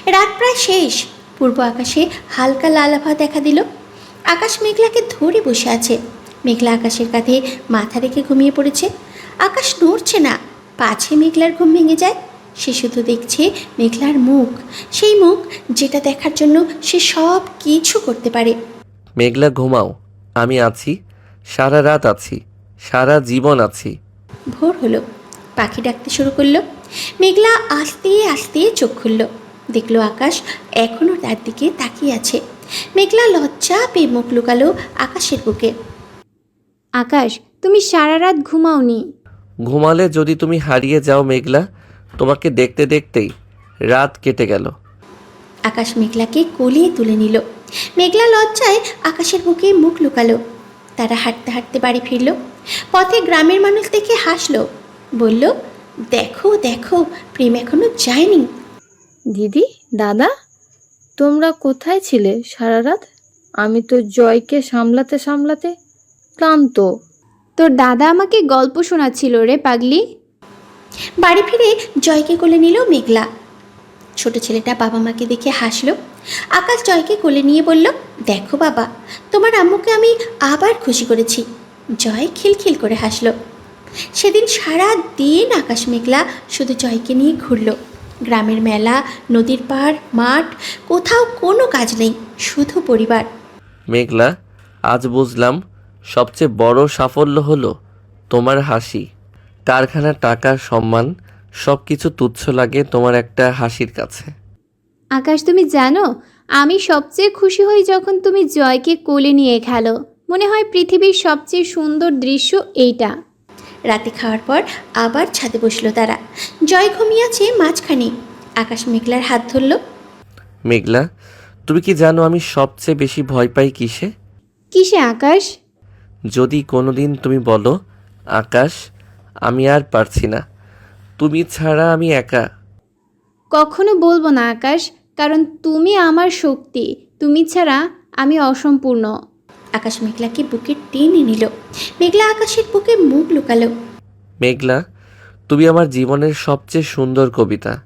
রাত প্রায় শেষ। পূর্ব আকাশে হালকা লাল আভা দেখা দিল। আকাশ মেঘলাকে ধরে বসে আছে। মেঘলা আকাশের কাঁধে মাথা রেখে ঘুমিয়ে পড়েছে। আকাশ নড়ছে না, পাছে মেঘলার ঘুম ভেঙে যায়। সে শুধু দেখছে মেঘলার মুখ, সেই মুখ যেটা দেখার জন্য সে সব কিছু করতে পারে। মেঘলা, ঘুমাও, আমি আছি, সারা রাত আছি, সারা জীবন আছি। ভোর হলো, পাখি ডাকতে শুরু করলো। মেঘলা আস্তে আস্তে চোখ খুলল। দেখলো আকাশ এখনও তার দিকে তাকিয়ে আছে। মেঘলা লজ্জা পেয়ে মুখ লুকালো আকাশের বুকে। আকাশ, তুমি সারা রাত ঘুমাওনি। ঘুমালে যদি তুমি হারিয়ে যাও মেঘলা, তোমাকে দেখতে দেখতেই রাত কেটে গেল। আকাশ মেঘলাকে কোলে তুলে নিল। মেঘলা লজ্জায় আকাশের বুকে মুখ লুকালো। তারা হাঁটতে হাঁটতে বাড়ি ফিরল। পথে গ্রামের মানুষ দেখে হাসলো, বলল, দেখো দেখো, প্রেম এখনো যায়নি। দিদি, দাদা, তোমরা কোথায় ছিলে সারা রাত? আমি তো জয়কে সামলাতে সামলাতে ক্লান্ত। তোর দাদা আমাকে গল্প শোনাচ্ছিল রে পাগলি। বাড়ি ফিরে জয়কে কোলে নিল মেঘলা। ছোট ছেলেটা বাবা মাকে দেখে হাসলো। আকাশ জয়কে কোলে নিয়ে বলল, দেখো বাবা, তোমার আম্মুকে আমি আবার খুশি করেছি। জয় খিলখিল করে হাসলো। সেদিন সারা দিন আকাশ মেঘলা শুধু জয়কে নিয়ে ঘুরল। গ্রামের মেলা, নদীর পাড়, মাঠ, কোথাও কোনো কাজ নেই, শুধু পরিবার। মেঘলা, আজ বুঝলাম সবচেয়ে বড় সাফল্য হলো তোমার হাসি। কারখানা, টাকা, সম্মান সব কিছু তুচ্ছ লাগে তোমার একটা হাসির কাছে। আকাশ, তুমি জানো, আমি সবচেয়ে খুশি হই যখন তুমি জয়কে কোলে নিয়ে খেলো। মনে হয় পৃথিবীর সবচেয়ে সুন্দর দৃশ্য এইটা। রাতে খাওয়ার পর আবার ছাদে বসলো তারা। জয় ঘুমিয়েছে মাঝখানে। আকাশ মেঘলার হাত ধরল। মেঘলা, তুমি কি জানো আমি সবচেয়ে বেশি ভয় পাই কিসে? কিসে আকাশ? যদি কোনোদিন তুমি বলো, আকাশ আমি আর পারছি না, তুমি ছাড়া আমি একা। কখনো বলবো না আকাশ, কারণ তুমি আমার শক্তি। তুমি ছাড়া আমি অসম্পূর্ণ। আকাশ মেঘলাকে বুকে টেনে নিল। মেঘলা আকাশের বুকে মুখ লুকালো। মেঘলা, তুমি আমার জীবনের সবচেয়ে সুন্দর কবিতা।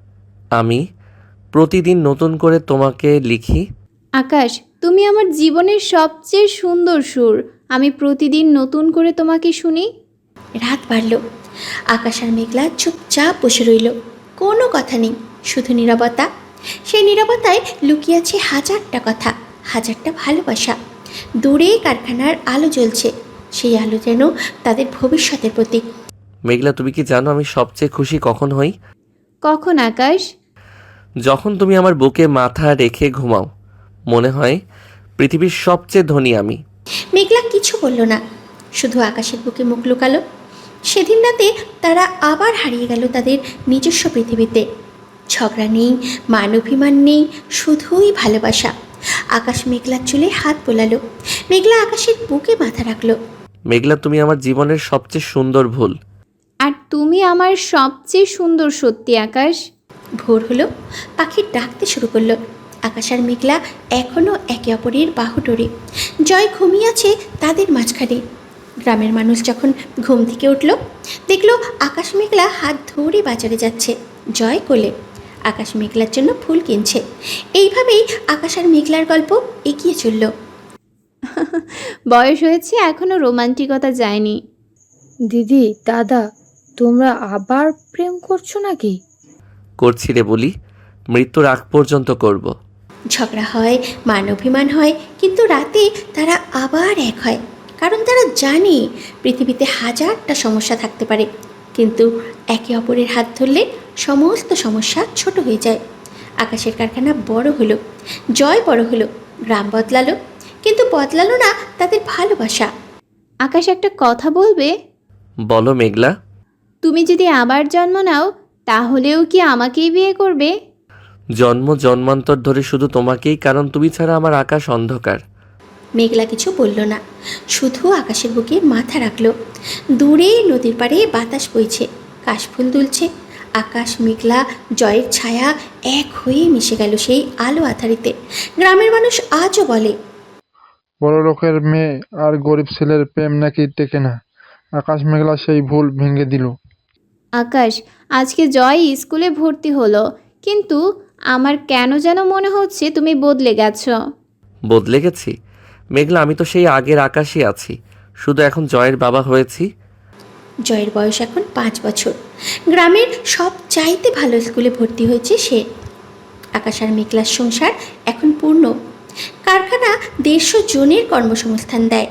আমি প্রতিদিন নতুন করে তোমাকে লিখি। আকাশ, তুমি আমার জীবনের সবচেয়ে সুন্দর সুর। আমি প্রতিদিন নতুন করে তোমাকে শুনি। রাত বাড়ল। আকাশ আর মেঘলা চুপচাপ বসে রইল। কোনো কথা নেই, শুধু নীরবতা। সেই নীরবতায় লুকিয়ে আছে হাজারটা কথা, হাজারটা ভালোবাসা। দূরে কারখানার আলো জ্বলছে, সেই আলো যেন তাদের ভবিষ্যতের প্রতীক। মেঘলা, তুমি কি জানো আমি সবচেয়ে খুশি কখন হই? কখন আকাশ? যখন তুমি আমার বুকে মাথা রেখে ঘুমাও। মনে হয় পৃথিবীর সবচেয়ে ধনী আমি। মেঘলা কিছু বলল না, শুধু আকাশের বুকে মুখ লুকালো। সেদিন রাতে তারা আবার হারিয়ে গেল তাদের নিজস্ব পৃথিবীতে। ঝগড়া নেই, মানবিমান নেই, শুধুই ভালোবাসা। আকাশ মেঘলার চুলে হাত বোলালো। মেঘলা আকাশের বুকে মাথা রাখলো। মেঘলা, তুমি আমার জীবনের সবচেয়ে সুন্দর ভুল। আর তুমি আমার সবচেয়ে সুন্দর সত্যি আকাশ। ভোর হলো, পাখি ডাকতে শুরু করলো। আকাশ আর মেঘলা এখনও একে অপরের বাহুডোরে। জয় ঘুমিয়ে আছে তাদের মাঝখানে। গ্রামের মানুষ যখন ঘুম থেকে উঠল, দেখল আকাশ মেঘলা হাত ধরে বাজারে যাচ্ছে, জয় কোলে। আকাশ মেঘলার জন্য ফুল কিনছে। এইভাবেই আকাশ আর মেঘলার গল্প এগিয়ে চলল। বয়স হয়েছে, এখনো রোমান্টিকতা যায়নি। দিদি, দাদা, তোমরা আবার প্রেম করছো নাকি? করছি রে বলি, মৃত্যুর আগ পর্যন্ত করব। ঝগড়া হয়, মান অভিমান হয়, কিন্তু রাতে তারা আবার এক হয়। কারণ তারা জানে পৃথিবীতে হাজারটা সমস্যা থাকতে পারে, কিন্তু একে অপরের হাত ধরলে সমস্ত সমস্যা ছোট হয়ে যায়। আকাশের কারখানা বড় হলো, জয় বড় হলো, গ্রাম বদলালো, কিন্তু বদলালো না তাদের ভালোবাসা। আকাশ, একটা কথা বলবে? বলো মেঘলা। তুমি যদি আবার জন্ম নাও, তাহলেও কি আমাকেই বিয়ে করবে? জন্ম জন্মান্তর ধরে শুধু তোমাকেই, কারণ তুমি ছাড়া আমার আকাশ অন্ধকার। মেঘলা কিছু বলল না, শুধু আকাশের বুকে মাথা রাখলো। দূরে নদীর পাড়ে বাতাস বইছে, কাশফুল দুলছে। আকাশ, মেঘলা, জয়ের ছায়া এক হয়ে মিশে গেল সেই আলো আধারিতে। গ্রামের মানুষ আজও বলে, বড় লোকের মেয়ে আর গরিব ছেলের প্রেম নাকি টেকে না। আকাশ মেঘলা সেই ভুল ভেঙে দিল। আকাশ, আজকে জয় স্কুলে ভর্তি হলো, কিন্তু আমার কেন যেন মনে হচ্ছে তুমি বদলে গেছো। বদলে গেছি? মেঘলা, আমি তো সেই আগের আকাশই আছি, শুধু এখন জয়ের বাবা হয়েছি। জয়ের বয়স এখন 5 বছর। গ্রামের সব চাইতে ভালো স্কুলে ভর্তি হয়েছে সে। আকাশ আর মেঘলার সংসার এখন পূর্ণ। কারখানা 150 জনের কর্মসংস্থান দেয়।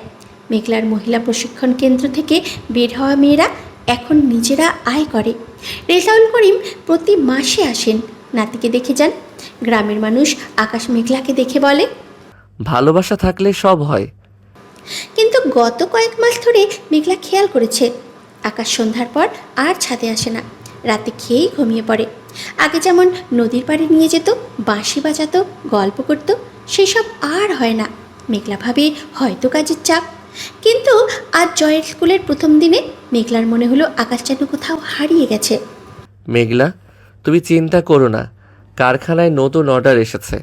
মেঘলার মহিলা প্রশিক্ষণ কেন্দ্র থেকে বের হওয়া মেয়েরা এখন নিজেরা আয় করে। রেজাউল করিম প্রতি মাসে আসেন, নাতিকে দেখে যান। গ্রামের মানুষ আকাশ মেঘলাকে দেখে বলে, ভালোবাসা থাকলে সব হয়। কিন্তু গত কয়েক মাস ধরে মেঘলা খেয়াল করেছে আকাশ সন্ধ্যার পর আর ছাদে আসে না, রাতে খেয়েই ঘুমিয়ে পড়ে। আগে যেমন নদীর পাড়ে নিয়ে যেত, বাঁশি বাজাতো, গল্প করত, সেসব আর হয় না। মেঘলা ভাবে হয়তো কাজের চাপ। কিন্তু আজ জয়ের স্কুলের প্রথম দিনে মেঘলার মনে হলো আকাশ যেন কোথাও হারিয়ে গেছে। মেঘলা, তুমি চিন্তা করো না, কারখানায় নতুন অর্ডার এসেছে,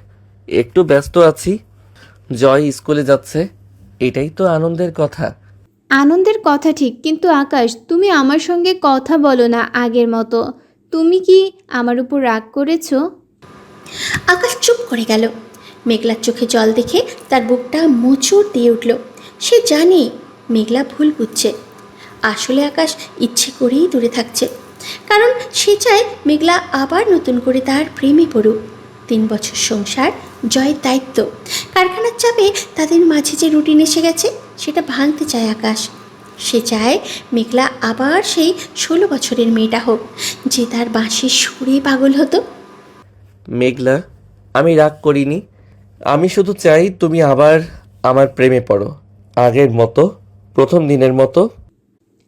একটু ব্যস্ত আছি। জয় স্কুলে যাচ্ছে, এটাই তো আনন্দের কথা। আনন্দের কথা ঠিক, কিন্তু আকাশ, তুমি আমার সঙ্গে কথা বলো না আগের মতো। তুমি কি আমার উপর রাগ করেছো? আকাশ চুপ করে গেল। মেঘলার চোখে জল দেখে তার বুকটা মোচড় দিয়ে উঠল। সে জানে মেঘলা ভুল বুঝছে। আসলে আকাশ ইচ্ছে করেই দূরে থাকছে, কারণ সে চায় মেঘলা আবার নতুন করে তার প্রেমে পড়ুক। 3 বছর সংসার, জয়ের দায়িত্ব, কারখানার চাপে তাদের মাঝে যে রুটিন এসে গেছে সেটা ভাঙতে চায় আকাশ। সে চায় মেঘলা আবার সেই 16 বছরের মেয়েটা হোক, যে তার বাঁশির সুরে পাগল হতো। মেঘলা, আমি রাগ করিনি, আমি শুধু চাই তুমি আবার আমার প্রেমে পড়ো, আগের মতো, প্রথম দিনের মতো।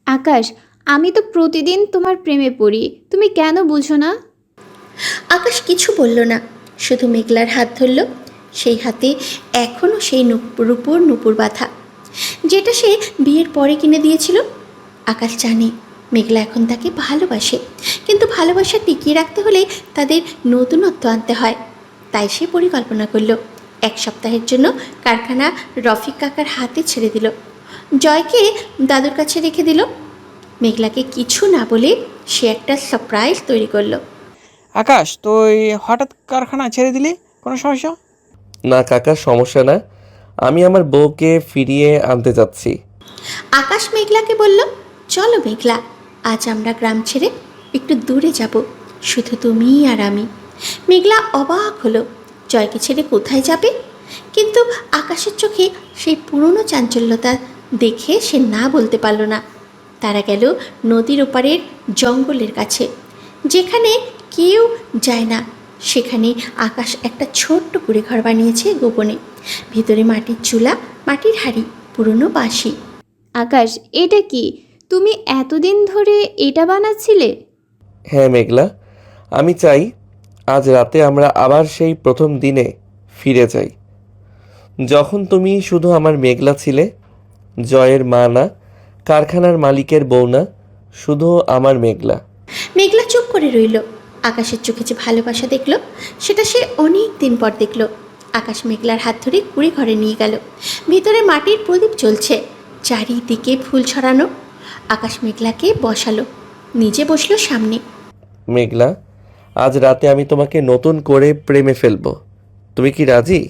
আকাশ, আমি তো প্রতিদিন তোমার প্রেমে পড়ি, তুমি কেন বুঝো না? আকাশ কিছু বলল না, শুধু মেঘলার হাত ধরল। সেই হাতে এখনও সেই রূপোর নুপুর বাঁধা, যেটা সে বিয়ের পরে কিনে দিয়েছিল। আকাশ জানে মেঘলা এখন তাকে ভালোবাসে, কিন্তু ভালোবাসা টিকিয়ে রাখতে হলে তাদের নতুনত্ব আনতে হয়। তাই সে পরিকল্পনা করল, 1 সপ্তাহের জন্য কারখানা রফিক কাকার হাতে ছেড়ে দিল। জয়কে দাদুর কাছে রেখে দিল। মেঘলাকে কিছু না বলে সে একটা সারপ্রাইজ তৈরি করলো। আকাশ, তুই হঠাৎ কারখানা ছেড়ে দিলি, কোনো সমস্যা? না কাকা, সমস্যা না, আমি আমার বউকে ফিরিয়ে আনতে যাচ্ছি। আকাশ মেঘলাকে বলল, চলো মেঘলা, আজ আমরা গ্রাম ছেড়ে একটু দূরে যাব, শুধু তুমি আর আমি। মেঘলা অবাক হলো, জয়কে ছেড়ে কোথায় যাবে? কিন্তু আকাশের চোখে সেই পুরনো চাঞ্চল্যতা দেখে সে না বলতে পারল না। তারা গেল নদীর ওপারের জঙ্গলের কাছে, যেখানে কেউ যায় না। সেখানে আকাশ একটা ছোট্ট কুড়ে ঘর বানিয়েছে গোপনে। ভিতরে মাটির চুলা, মাটির হাঁড়ি, পুরনো বাঁশি। আকাশ, এটা কি? তুমি এতদিন ধরে এটা বানাচ্ছিলে? হ্যাঁ মেঘলা, আমি চাই আজ রাতে আমরা আবার সেই প্রথম দিনে ফিরে যাই, যখন তুমি শুধু আমার মেঘলা ছিলে, জয়ের মা না, কারখানার মালিকের বউ না, শুধু আমার মেঘলা। মেঘলা চুপ করে রইল। আকাশের চোখে যে ভালোবাসা দেখলো সেটা সে অনেক দিন পর দেখলো। আকাশ মেঘলার হাত ধরে কুড়ে ঘরে নিয়ে গেল। ভিতরে মাটির প্রদীপ জ্বলছে, চারিদিকে ফুল ছড়ানো। আকাশ মেঘলাকে বসালো, নিজে বসলো সামনে। মেঘলা, আজ রাতে আমি তোমাকে নতুন করে প্রেমে ফেলবো, তুমি কি রাজি?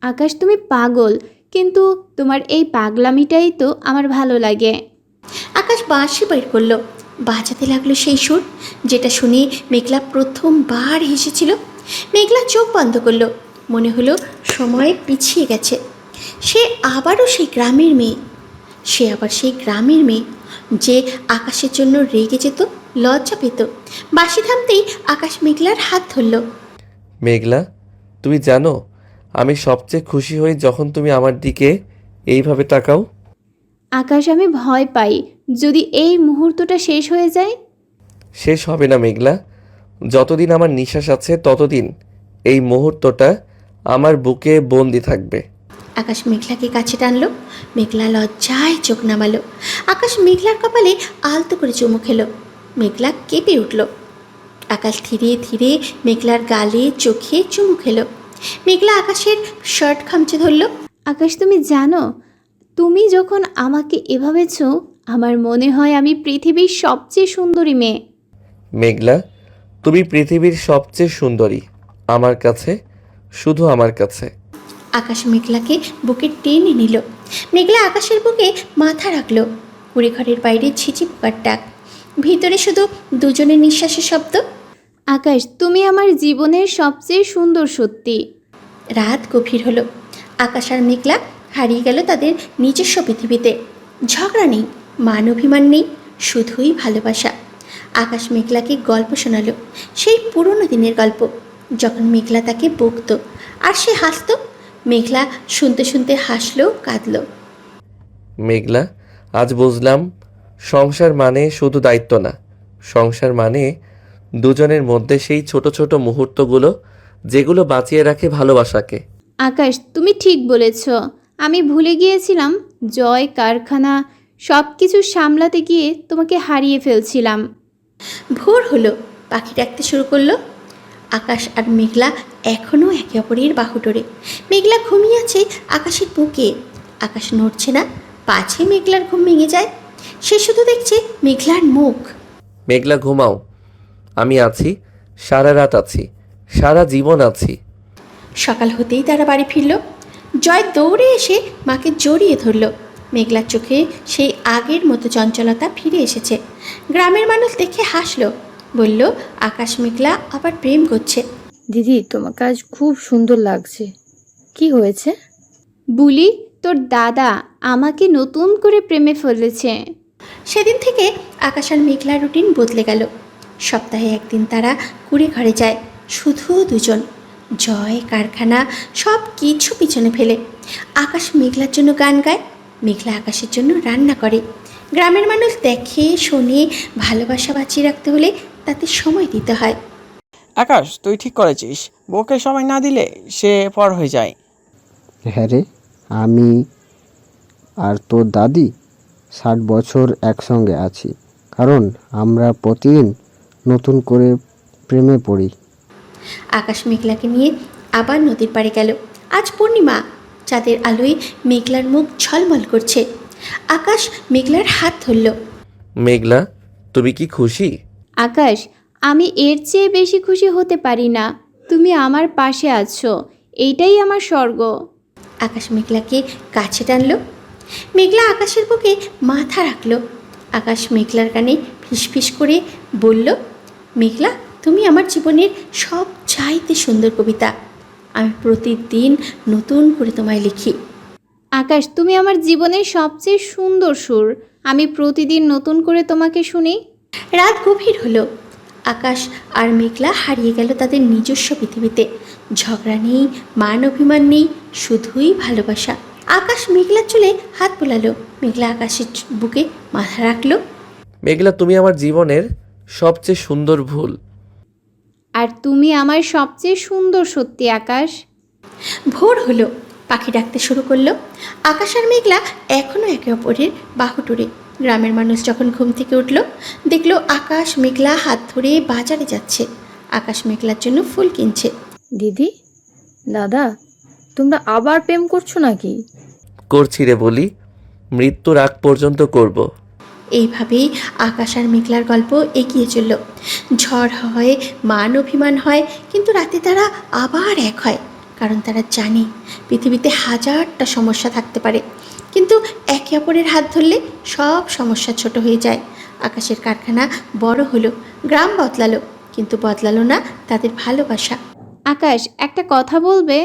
আকাশ তুমি পাগল, কিন্তু তোমার এই পাগলামিটাই তো আমার ভালো লাগে। আকাশ বাঁশি বের করলো, বাজাতে লাগলো সেই সুর যেটা শুনে মেঘলা প্রথমবার হেসেছিল। মেঘলা চোখ বন্ধ করলো, মনে হলো সময় পিছিয়ে গেছে। সে আবারও সেই গ্রামের মেয়ে, সে আবার সেই গ্রামের মেয়ে যে আকাশের জন্য রেগে যেত, লজ্জা পেত। বাঁশি থামতেই আকাশ মেঘলার হাত ধরল। মেঘলা, তুমি জানো আমি সবচেয়ে খুশি হই যখন তুমি আমার দিকে এইভাবে তাকাও। আকাশ আমি ভয় পাই যদি এই মুহূর্তটা শেষ হয়ে যায়। শেষ হবে না মেঘলা, যতদিন আমার নিঃশ্বাস আছে ততদিন এই মুহূর্তটা আমার বুকে বন্দি থাকবে। আকাশ মেঘলাকে কাছে টানলো। মেঘলা লজ্জায় চোখ নামালো। আকাশ মেঘলার কপালে আলতো করে চুমু খেলো। মেঘলা কেঁপে উঠল। আকাশ ধীরে ধীরে মেঘলার গালে চোখে চুমু খেলো। মেঘলা আকাশের শার্ট খামচে ধরল। আকাশ তুমি জানো, তুমি যখন আমাকে এভাবে ছো, আমার মনে হয় আমি পৃথিবীর সবচেয়ে সুন্দরী মেয়ে। মেঘলা, তুমি পৃথিবীর সবচেয়ে সুন্দরী আমার কাছে, শুধু আমার কাছে। আকাশ মেঘলাকে বুকে টেনে নিল। মেঘলা আকাশের বুকে মাথা রাখলো। কুড়ি ঘরের বাইরে ছিচি পোকার ডাক, ভিতরে শুধু দুজনের নিঃশ্বাসের শব্দ। আকাশ তুমি আমার জীবনের সবচেয়ে সুন্দর সত্যি। রাত গভীর হলো। আকাশ আর মেঘলা হারিয়ে গেল তাদের নিজস্ব পৃথিবীতে। ঝগড়া নেই, মান অভিমান নেই, শুধুই ভালোবাসা। আকাশ মেঘলাকে গল্প শোনালো, সেই পুরনো দিনের গল্প, যখন মেঘলা তাকে বকত আর সে হাসত। মেঘলা শুনতে শুনতে হাসলো, কাঁদলো। মেঘলা, আজ বুঝলাম সংসার মানে শুধু দায়িত্ব না, সংসার মানে দুজনের মধ্যে সেই ছোট ছোট মুহূর্তগুলো যেগুলো বাঁচিয়ে রাখে ভালোবাসাকে। আকাশ তুমি ঠিক বলেছ, আমি ভুলে গিয়েছিলাম জয় কারখানা সব কিছু সামলাতে গিয়ে তোমাকে হারিয়ে ফেলছিলাম। ভোর হলো, পাখি ডাকতে শুরু করলো। আকাশ আর মেঘলা এখনও একে অপরের বাহুডোরে। মেঘলা ঘুমিয়ে আছে আকাশের বুকে। আকাশ নড়ছে না, পাছে মেঘলার ঘুম ভেঙে যায়। সে শুধু দেখছে মেঘলার মুখ। মেঘলা ঘুমাও, আমি আছি, সারা রাত আছি, সারা জীবন আছি। সকাল হতেই তারা বাড়ি ফিরল। জয় দৌড়ে এসে মাকে জড়িয়ে ধরল। মেঘলার চোখে সেই আগের মতো চঞ্চলতা ফিরে এসেছে। গ্রামের মানুষ দেখে হাসলো, বলল আকাশ মেঘলা আবার প্রেম করছে। দিদি তোমাকে আজ খুব সুন্দর লাগছে, কি হয়েছে? বুলি, তোর দাদা আমাকে নতুন করে প্রেমে ফেলেছে। সেদিন থেকে আকাশ আর মেঘলার রুটিন বদলে গেল। সপ্তাহে একদিন তারা কুড়ে ঘরে যায়, শুধু দুজন। জয় কারখানা সব কিছু পিছনে ফেলে আকাশ মেঘলার জন্য গান গায়, মেঘলা আকাশের জন্য রান্না করে। গ্রামের মানুষ দেখে শোনে, ভালোবাসা বাঁচিয়ে রাখতে হলে তাতে সময় দিতে হয়। আকাশ, তুই ঠিক করেছিস, বউকে সময় না দিলে সে পর হয়ে যায়। হ্যাঁ রে, আমি আর তোর দাদি 60 বছর একসঙ্গে আছি, কারণ আমরা প্রতিদিন নতুন করে প্রেমে পড়ি। আকাশ মেঘলাকে নিয়ে আবার নদীর পাড়ে গেল। আজ পূর্ণিমা, চাঁদের আলোয় মেঘলার মুখ ঝলমল করছে। আকাশ মেঘলার হাত ধরল। মেঘলা, তুমি কি খুশি? আকাশ, আমি এর চেয়ে বেশি খুশি হতে পারি না। তুমি আমার পাশে আছো, এইটাই আমার স্বর্গ। আকাশ মেঘলাকে কাছে টানলো। মেঘলা আকাশের বুকে মাথা রাখলো। আকাশ মেঘলার কানে ফিসফিস করে বলল, মেঘলা তুমি আমার জীবনের সব চাইতে সুন্দর কবিতা। আমি প্রতিদিন নতুন করে তোমায় লিখি। আকাশ তুমি আমার জীবনের সবচেয়ে সুন্দর সুর, আমি প্রতিদিন নতুন করে তোমাকে শুনি। রাত গভীর হলো। আকাশ আর মেঘলা হারিয়ে গেল তাদের নিজস্ব পৃথিবীতে। ঝগড়া নেই, মান অভিমান নেই, শুধুই ভালোবাসা। আকাশ মেঘলার চুলে হাত বোলালো। মেঘলা আকাশের বুকে মাথা রাখলো। মেঘলা, তুমি আমার জীবনের সবচেয়ে সুন্দর ভুল। আর তুমি আমার সবচেয়ে সুন্দর সত্যি। আকাশ, ভোর হলো, পাখি ডাকতে শুরু করলো। আকাশ আর মেঘলা এখনও একে অপরের বাহুডোরে। গ্রামের মানুষ যখন ঘুম থেকে উঠল, দেখলো আকাশ মেঘলা হাত ধরে বাজারে যাচ্ছে। আকাশ মেঘলার জন্য ফুল কিনছে। দিদি, দাদা, তোমরা আবার প্রেম করছো নাকি? করছি রে বলি, মৃত্যুর আগ পর্যন্ত করব। এইভাবেই আকাশ আর মেঘলার গল্প এগিয়ে চলল। ঝড় হয়, মান অভিমান হয়, কিন্তু রাতে তারা আবার এক হয়। কারণ তারা জানে পৃথিবীতে হাজারটা সমস্যা থাকতে পারে, কিন্তু একে অপরের হাত ধরলে সব সমস্যা ছোট হয়ে যায়। আকাশের কারখানা বড় হলো, গ্রাম বদলালো, কিন্তু বদলালো না তাদের ভালোবাসা। আকাশ, একটা কথা বলবে?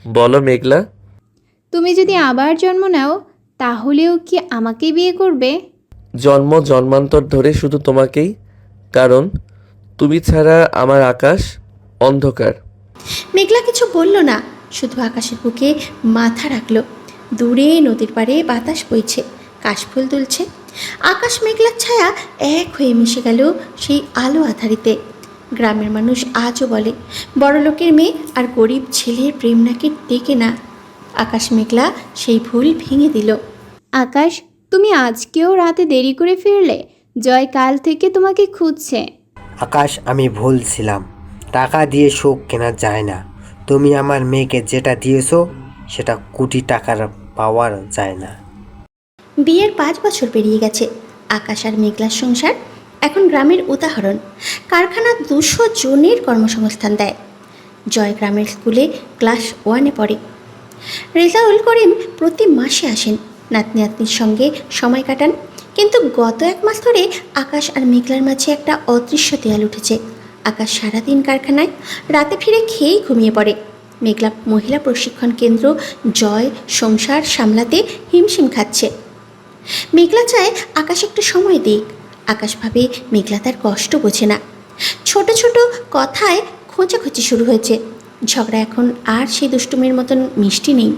বলো মেঘলা। তুমি যদি আবার জন্ম নাও, তাহলেও কি আমাকে বিয়ে করবে? জন্ম জন্মান্তর ধরে শুধু তোমাকেই, কারণ তুমি ছাড়া আমার আকাশ অন্ধকার। মেঘলা কিছু বলল না, শুধু আকাশের বুকে মাথা রাখলো। দূরে নদীর পাড়ে বাতাস বইছে, কাশফুল দুলছে। আকাশ মেঘলার ছায়া এক হয়ে মিশে গেল সেই আলো আধারিতে। গ্রামের মানুষ আজও বলে, বড় লোকের মেয়ে আর গরিব ছেলের প্রেম নাকি টেকে না। আকাশ মেঘলা সেই ভুল ভেঙে দিল। আকাশ, তুমি আজকেও রাতে দেরি করে ফিরলে। জয় কাল থেকে তোমাকে খুঁজছে। আকাশ, আমি ভুল ছিলাম। টাকা দিয়ে সুখ কেনা যায় না। তুমি আমার মেয়েকে যেটা দিয়েছো সেটা কোটি টাকার পাওয়ার যায় না। বিয়ের 5 বছর পেরিয়ে গেছে। আকাশ আর মেঘলার সংসার এখন গ্রামের উদাহরণ। কারখানা 200 জনের কর্মসংস্থান দেয়। জয় গ্রামের স্কুলে ক্লাস 1-এ পড়ে। রেজাউল করিম প্রতি মাসে আসেন, নাতনি নাতনির সঙ্গে সময় কাটান। কিন্তু গত 1 মাস ধরে আকাশ আর মেঘলার মাঝে একটা অদৃশ্য দেয়াল উঠেছে। আকাশ সারাদিন কারখানায়, রাতে ফিরে খেয়েই ঘুমিয়ে পড়ে। মেঘলা মহিলা প্রশিক্ষণ কেন্দ্র, জয় সংসার সামলাতে হিমশিম খাচ্ছে। মেঘলা চায় আকাশ একটু সময় দিক। আকাশ ভাবে মেঘলা তার কষ্ট বোঝে না। ছোট ছোট কথায় খোঁচাখুচি শুরু হয়েছে। ঝগড়া এখন আর সেই দুষ্টুমির মতন মিষ্টি নেই।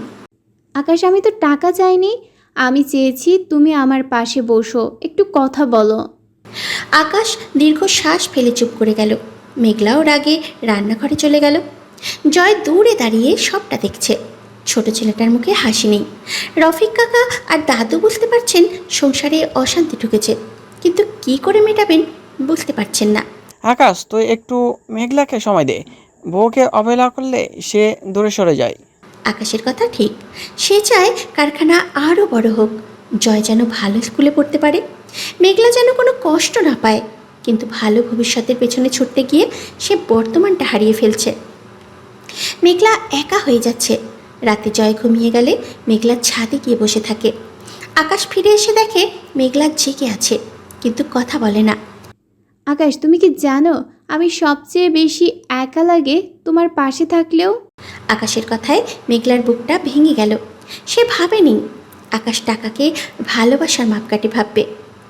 আকাশ, আমি তো টাকা চাইনি, আমি চেয়েছি তুমি আমার পাশে বসো, একটু কথা বলো। আকাশ দীর্ঘশ্বাস ফেলে চুপ করে গেল। মেঘলাও রাগে রান্নাঘরে চলে গেল। জয় দূরে দাঁড়িয়ে সবটা দেখছে। ছোট ছেলেটার মুখে হাসি নেই। রফিক কাকা আর দাদু বুঝতে পারছেন সংসারে অশান্তি ঢুকেছে, কিন্তু কি করে মেটাবেন বুঝতে পারছেন না। আকাশ, তুই একটু মেঘলাকে সময় দে। বউকে অবহেলা করলে সে দূরে সরে যায়। আকাশের কথা ঠিক। সে চায় কারখানা আরও বড় হোক, জয় যেন ভালো স্কুলে পড়তে পারে, মেঘলা যেন কোনো কষ্ট না পায়। কিন্তু ভালো ভবিষ্যতের পেছনে ছুটতে গিয়ে সে বর্তমানটা হারিয়ে ফেলছে। মেঘলা একা হয়ে যাচ্ছে। রাতে জয় ঘুমিয়ে গেলে মেঘলা ছাদে গিয়ে বসে থাকে। আকাশ ফিরে এসে দেখে মেঘলা জেগে আছে, কিন্তু কথা বলে না। আকাশ, তুমি কি জানো আমি সবচেয়ে বেশি একা লাগে তোমার পাশে থাকলেও? আকাশের কথায় মেঘলার বুকটা ভেঙে গেল। সে ভাবেনি আকাশ টাকাকে ভালোবাসার মাপকাঠি ভাববে।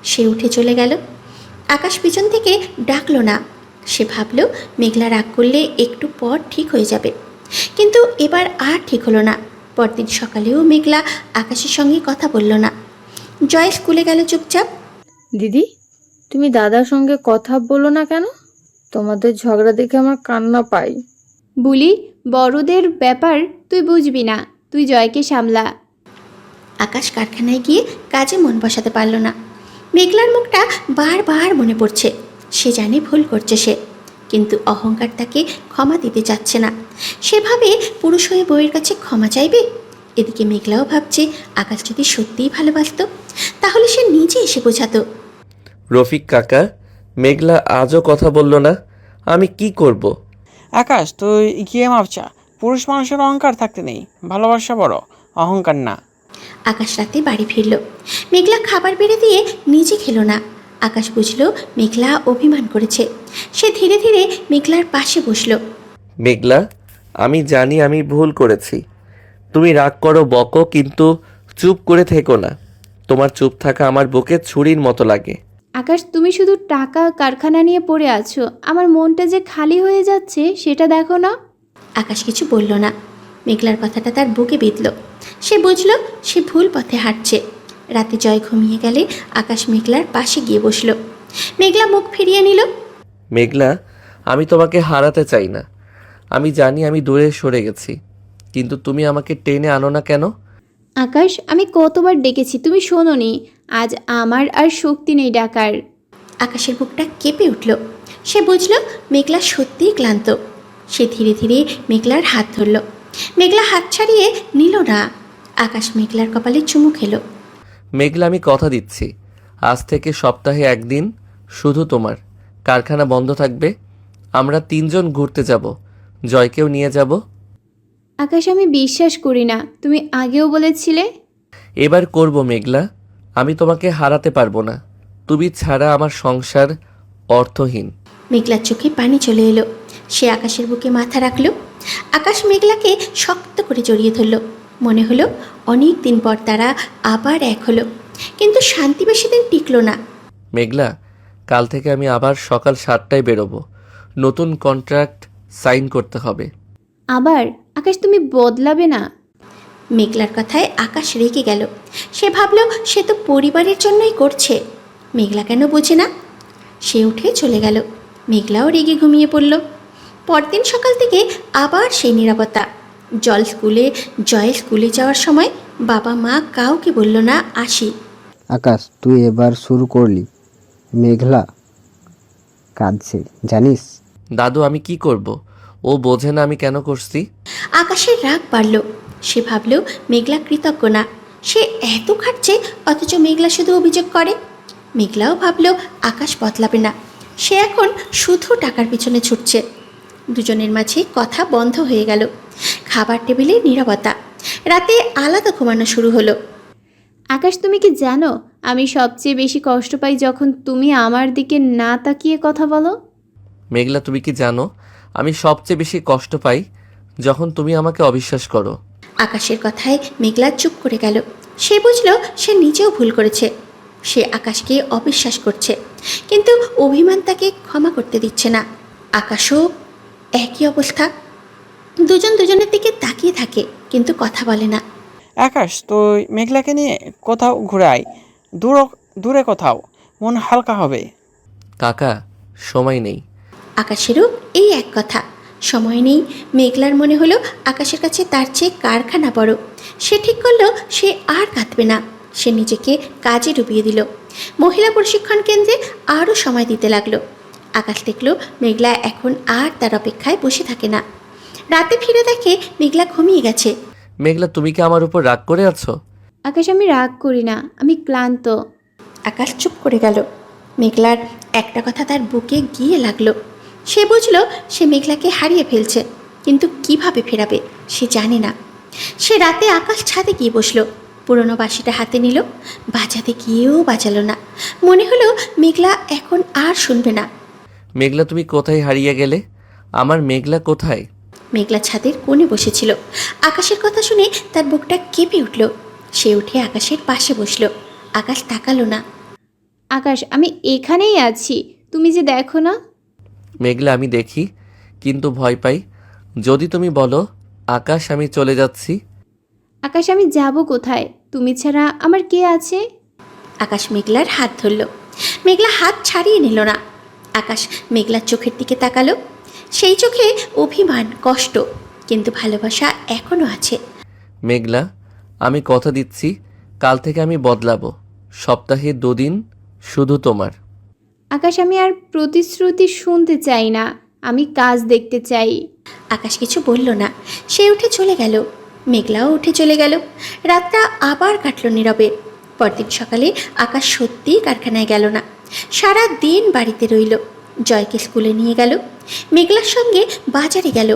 সে উঠে চলে গেল। আকাশ পিছন থেকে ডাকলো না। সে ভাবল মেঘলা রাগ করলে একটু পর ঠিক হয়ে যাবে, কিন্তু এবার আর ঠিক হলো না। পরদিন সকালেও মেঘলা আকাশের সঙ্গে কথা বলল না। জয় স্কুলে গেল চুপচাপ। দিদি, তুমি দাদার সঙ্গে কথা বলো না কেন? তোমাদের ঝগড়া দেখে আমার কান্না পায়। বলি, বড়দের ব্যাপার তুই বুঝবি না, তুই জয়কে সামলা। আকাশ কারখানায় গিয়ে কাজে মন বসাতে পারল না। মেঘলার মুখটা বারবার মনে পড়ছে। সে জানে ভুল করছে সে, কিন্তু অহংকার তাকে ক্ষমা দিতে চাচ্ছে না। সেভাবে পুরুষ হয়ে বউয়ের কাছে ক্ষমা চাইবে। এদিকে মেঘলাও ভাবছে আকাশ যদি সত্যিই ভালোবাসত তাহলে সে নিজে এসে বোঝাতো। রফিক কাকা, মেঘলা আজও কথা বলল না, আমি কি করব? আকাশ, তুই গিয়ে মাপ চা। পুরুষ মানুষের অহংকার থাকতে নেই, ভালোবাসা বড়, অহংকার না। আকাশ রাতে বাড়ি ফিরল। মেঘলা খাবার বেড়ে দিয়ে নিজে খেলো না। আকাশ বুঝল মেঘলা অভিমান করেছে। সে ধীরে ধীরে মেঘলার পাশে বসলো। মেঘলা, আমি জানি আমি ভুল করেছি। তুমি রাগ করো, বকো, কিন্তু চুপ করে থেকো না। তোমার চুপ থাকা আমার বুকে ছুরির মতো লাগে। আকাশ, তুমি শুধু টাকা কারখানা নিয়ে পড়ে আছো, আমার মনটা যে খালি হয়ে যাচ্ছে সেটা দেখো না। আকাশ কিছু বলল না। মেঘলার কথাটা তার বুকে বিঁধল। সে বুঝল সে ভুল পথে হাঁটছে। রাতে জয় ঘুমিয়ে গেলে আকাশ মেঘলার পাশে গিয়ে বসল। মেঘলা মুখ ফিরিয়ে নিল। মেঘলা, আমি তোমাকে হারাতে চাই না। আমি জানি আমি দূরে সরে গেছি, কিন্তু তুমি আমাকে টেনে আনো না কেন? আকাশ, আমি কতবার ডেকেছি তুমি শোনোনি। আজ আমার আর শক্তি নেই ডাকার। আকাশের বুকটা কেঁপে উঠল। সে বুঝল মেঘলা সত্যিই ক্লান্ত। সে ধীরে ধীরে মেঘলার হাত ধরল। মেঘলা হাত ছাড়িয়ে নিল না। আকাশ মেঘলার কপালে চুমু খেলো। মেঘলা, আমি কথা দিচ্ছি, আজ থেকে সপ্তাহে একদিন শুধু তোমার। কারখানা বন্ধ থাকবে। আমরা 3জন ঘুরতে যাব, জয়কেও নিয়ে যাব। আকাশ, আমি বিশ্বাস করি না, তুমি আগেও বলেছিলে। এবার করব মেঘলা, আমি তোমাকে হারাতে পারবো না। তুমি ছাড়া আমার সংসার অর্থহীন। মেঘলার চোখে পানি চলে এলো। সে আকাশের বুকে মাথা রাখল। আকাশ মেঘলাকে শক্ত করে জড়িয়ে ধরল। মনে হলো অনেক দিন পর তারা আবার এক হলো। কিন্তু শান্তি বেশি দিন টিকল না। মেঘলা, কাল থেকে আমি আবার সকাল 7টায় বেরোবো। নতুন কন্ট্রাক্ট সাইন করতে হবে। আবার? আকাশ, তুমি বদলাবে না। মেঘলার কথায় আকাশ রেগে গেল। সে ভাবল সে তো পরিবারের জন্যই করছে, মেঘলা কেন বোঝে না। সে উঠে চলে গেল। মেঘলাও রেগে ঘুমিয়ে পড়ল। পরদিন সকাল থেকে আবার সেই নীরবতা। জয় স্কুলে যাওয়ার সময় বাবা মা কাউকে বলল না আসি। আকাশ, তুই এবার শুরু করলি। মেঘলা কাঁদছে জানিস। দাদু, আমি কি করব? ও বোঝে না আমি কেন করছি। আকাশের রাগ বাড়ল। সে ভাবল মেঘলা কৃতজ্ঞ না। সে এত খাটছে অথচ মেঘলা শুধু অভিযোগ করে। মেঘলাও ভাবল আকাশ বদলাবে না। সে এখন শুধু টাকার পিছনে ছুটছে। দুজনের মাঝে কথা বন্ধ হয়ে গেল। খাবার টেবিলে নীরবতা। রাতে আলাদা ঘুমানো শুরু হলো। আকাশ, তুমি কি জানো আমি সবচেয়ে বেশি কষ্ট পাই যখন তুমি আমার দিকে না তাকিয়ে কথা বলো? মেঘলা, তুমি কি জানো আমি সবচেয়ে বেশি কষ্ট পাই যখন তুমি আমাকে অবিশ্বাস করো। আকাশের কথায় মেঘলা চুপ করে গেল। সে বুঝল সে নিজেও ভুল করেছে। সে আকাশকে অবিশ্বাস করছে, কিন্তু অভিমান তাকে ক্ষমা করতে দিচ্ছে না। আকাশও একই অবস্থা। দুজন দুজনের দিকে তাকিয়ে থাকে কিন্তু কথা বলে না। আকাশ, তুই মেঘলাকে নিয়ে কোথাও ঘুরে আয়, দূরে কোথাও, মন হালকা হবে। কাকা, সময় নেই। আকাশেরও এই এক কথা, সময় নেই। মেঘলার মনে হলো আকাশের কাছে তার চেয়ে কারখানা বড়। সে ঠিক করলো সে আর কাঁদবে না। সে নিজেকে কাজে ডুবিয়ে দিল। মহিলা প্রশিক্ষণ কেন্দ্রে আরও সময় দিতে লাগলো। আকাশ দেখলো মেঘলা এখন আর তার অপেক্ষায় বসে থাকে না। রাতে ফিরে দেখে মেঘলা ঘুমিয়ে গেছে। মেঘলা, তুমি কি আমার উপর রাগ করে আছো? আকাশ, আমি রাগ করি না, আমি ক্লান্ত। আকাশ চুপ করে গেল। মেঘলার একটা কথা তার বুকে গিয়ে লাগলো। সে বুঝলো সে মেঘলাকে হারিয়ে ফেলছে, কিন্তু কিভাবে ফেরাবে সে জানে না। সে রাতে আকাশ ছাদে গিয়ে বসলো। পুরনো বাঁশিটা হাতে নিল। বাজাতে গিয়েও বাজালো না। মনে হলো মেঘলা এখন আর শুনবে না। মেঘলা, তুমি কোথায় হারিয়ে গেলে? আমার মেঘলা কোথায়? মেঘলা ছাদের কোণে বসেছিল। আকাশের কথা শুনে তার বুকটা কেঁপে উঠল। সে উঠে আকাশের পাশে বসলো। আকাশ তাকালো না। আকাশ, আমি এখানেই আছি, তুমি যে দেখো না। মেঘলা, আমি দেখি, কিন্তু ভয় পাই। যদি তুমি বলো আকাশ, আমি চলে যাচ্ছি। আকাশ, আমি যাব কোথায়? তুমি ছাড়া আমার কে আছে? আকাশ মেঘলার হাত ধরল। মেঘলা হাত ছাড়িয়ে নিল না। আকাশ মেঘলার চোখের দিকে তাকালো। সেই চোখে অভিমান, কষ্ট, কিন্তু ভালোবাসা এখনো আছে। মেঘলা, আমি কথা দিচ্ছি, কাল থেকে আমি বদলাবো। সপ্তাহে 2 দিন শুধু তোমার। আকাশ, আমি আর প্রতিশ্রুতি শুনতে চাই না, আমি কাজ দেখতে চাই। আকাশ কিছু বলল না। সে উঠে চলে গেল। মেঘলাও উঠে চলে গেল। রাতটা আবার কাটল নীরবে। পরদিন সকালে আকাশ সত্যিই কারখানায় গেল না। সারা দিন বাড়িতে রইল। জয়কে স্কুলে নিয়ে গেল। মেঘলার সঙ্গে বাজারে গেল।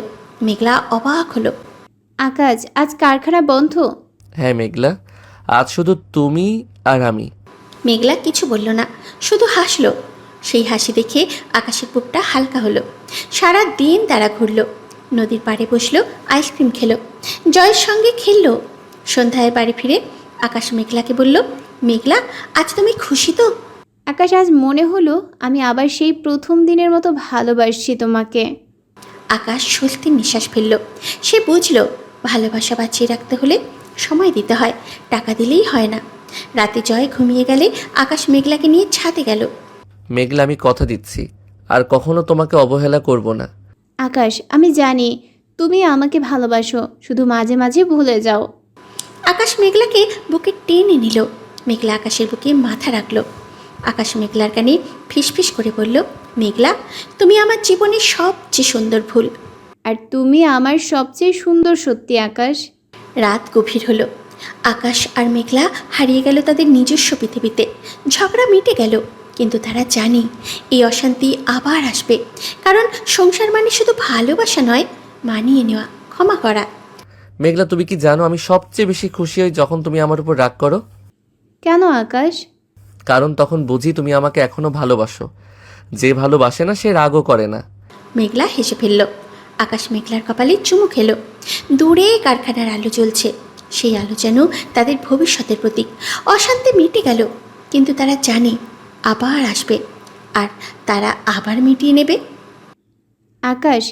মেঘলা অবাক হলো। আকাশ, আজ কারখানা বন্ধ? হ্যাঁ মেঘলা, আজ শুধু তুমি আর আমি। মেঘলা কিছু বলল না, শুধু হাসলো। সেই হাসি দেখে আকাশের বুকটা হালকা হলো। সারা দিন তারা ঘুরল। নদীর পাড়ে বসলো, আইসক্রিম খেলো, জয়ের সঙ্গে খেললো। সন্ধ্যায় বাড়ি ফিরে আকাশ মেঘলাকে বলল, মেঘলা, আজ তুমি খুশি তো? আকাশ, আজ মনে হলো আমি আবার সেই প্রথম দিনের মতো ভালোবাসছি তোমাকে। আকাশ স্বস্তির নিঃশ্বাস ফেলল। সে বুঝল ভালোবাসা বাঁচিয়ে রাখতে হলে সময় দিতে হয়, টাকা দিলেই হয় না। রাতে জয় ঘুমিয়ে গেলে আকাশ মেঘলাকে নিয়ে ছাদে গেল। মেঘলা, আমি কথা দিচ্ছি, আর কখনো তোমাকে অবহেলা করব না। আকাশ, আমি জানি তুমি আমাকে ভালোবাসো, শুধু মাঝে মাঝে ভুলে যাও। আকাশ মেঘলাকে বুকে টেনে নিল। মেঘলা আকাশের বুকে মাথা রাখল। আকাশ মেঘলার কানে ফিসফিস করে বলল, মেঘলা, তুমি আমার জীবনের সবচেয়ে সুন্দর ভুল। আর তুমি আমার সবচেয়ে সুন্দর সত্যি আকাশ। রাত গভীর হলো। আকাশ আর মেঘলা হারিয়ে গেল তাদের নিজস্ব পৃথিবীতে। ঝগড়া মিটে গেল, কিন্তু তারা জানে এই অশান্তি আবার আসবে। কারণ সংসার মানে শুধু ভালোবাসা নয়, মানিয়ে নেওয়া, ক্ষমা করা। মেঘলা, তুমি কি জানো আমি সবচেয়ে বেশি খুশি হই যখন তুমি আমার উপর রাগ করো? কেন আকাশ? কারণ তখন বুঝি তুমি আমাকে এখনো ভালোবাসো। যে ভালোবাসে না সে রাগও করে না। মেঘলা হেসে ফেলল। আকাশ মেঘলার কপালে চুমু খেল। দূরে কারখানার আলো জ্বলছে, সেই আলো যেন তাদের ভবিষ্যতের প্রতীক। অশান্তি মিটে গেল, কিন্তু তারা জানে আবার আসবে, আর তারা আবার মিটিয়ে নেবে। আকাশ,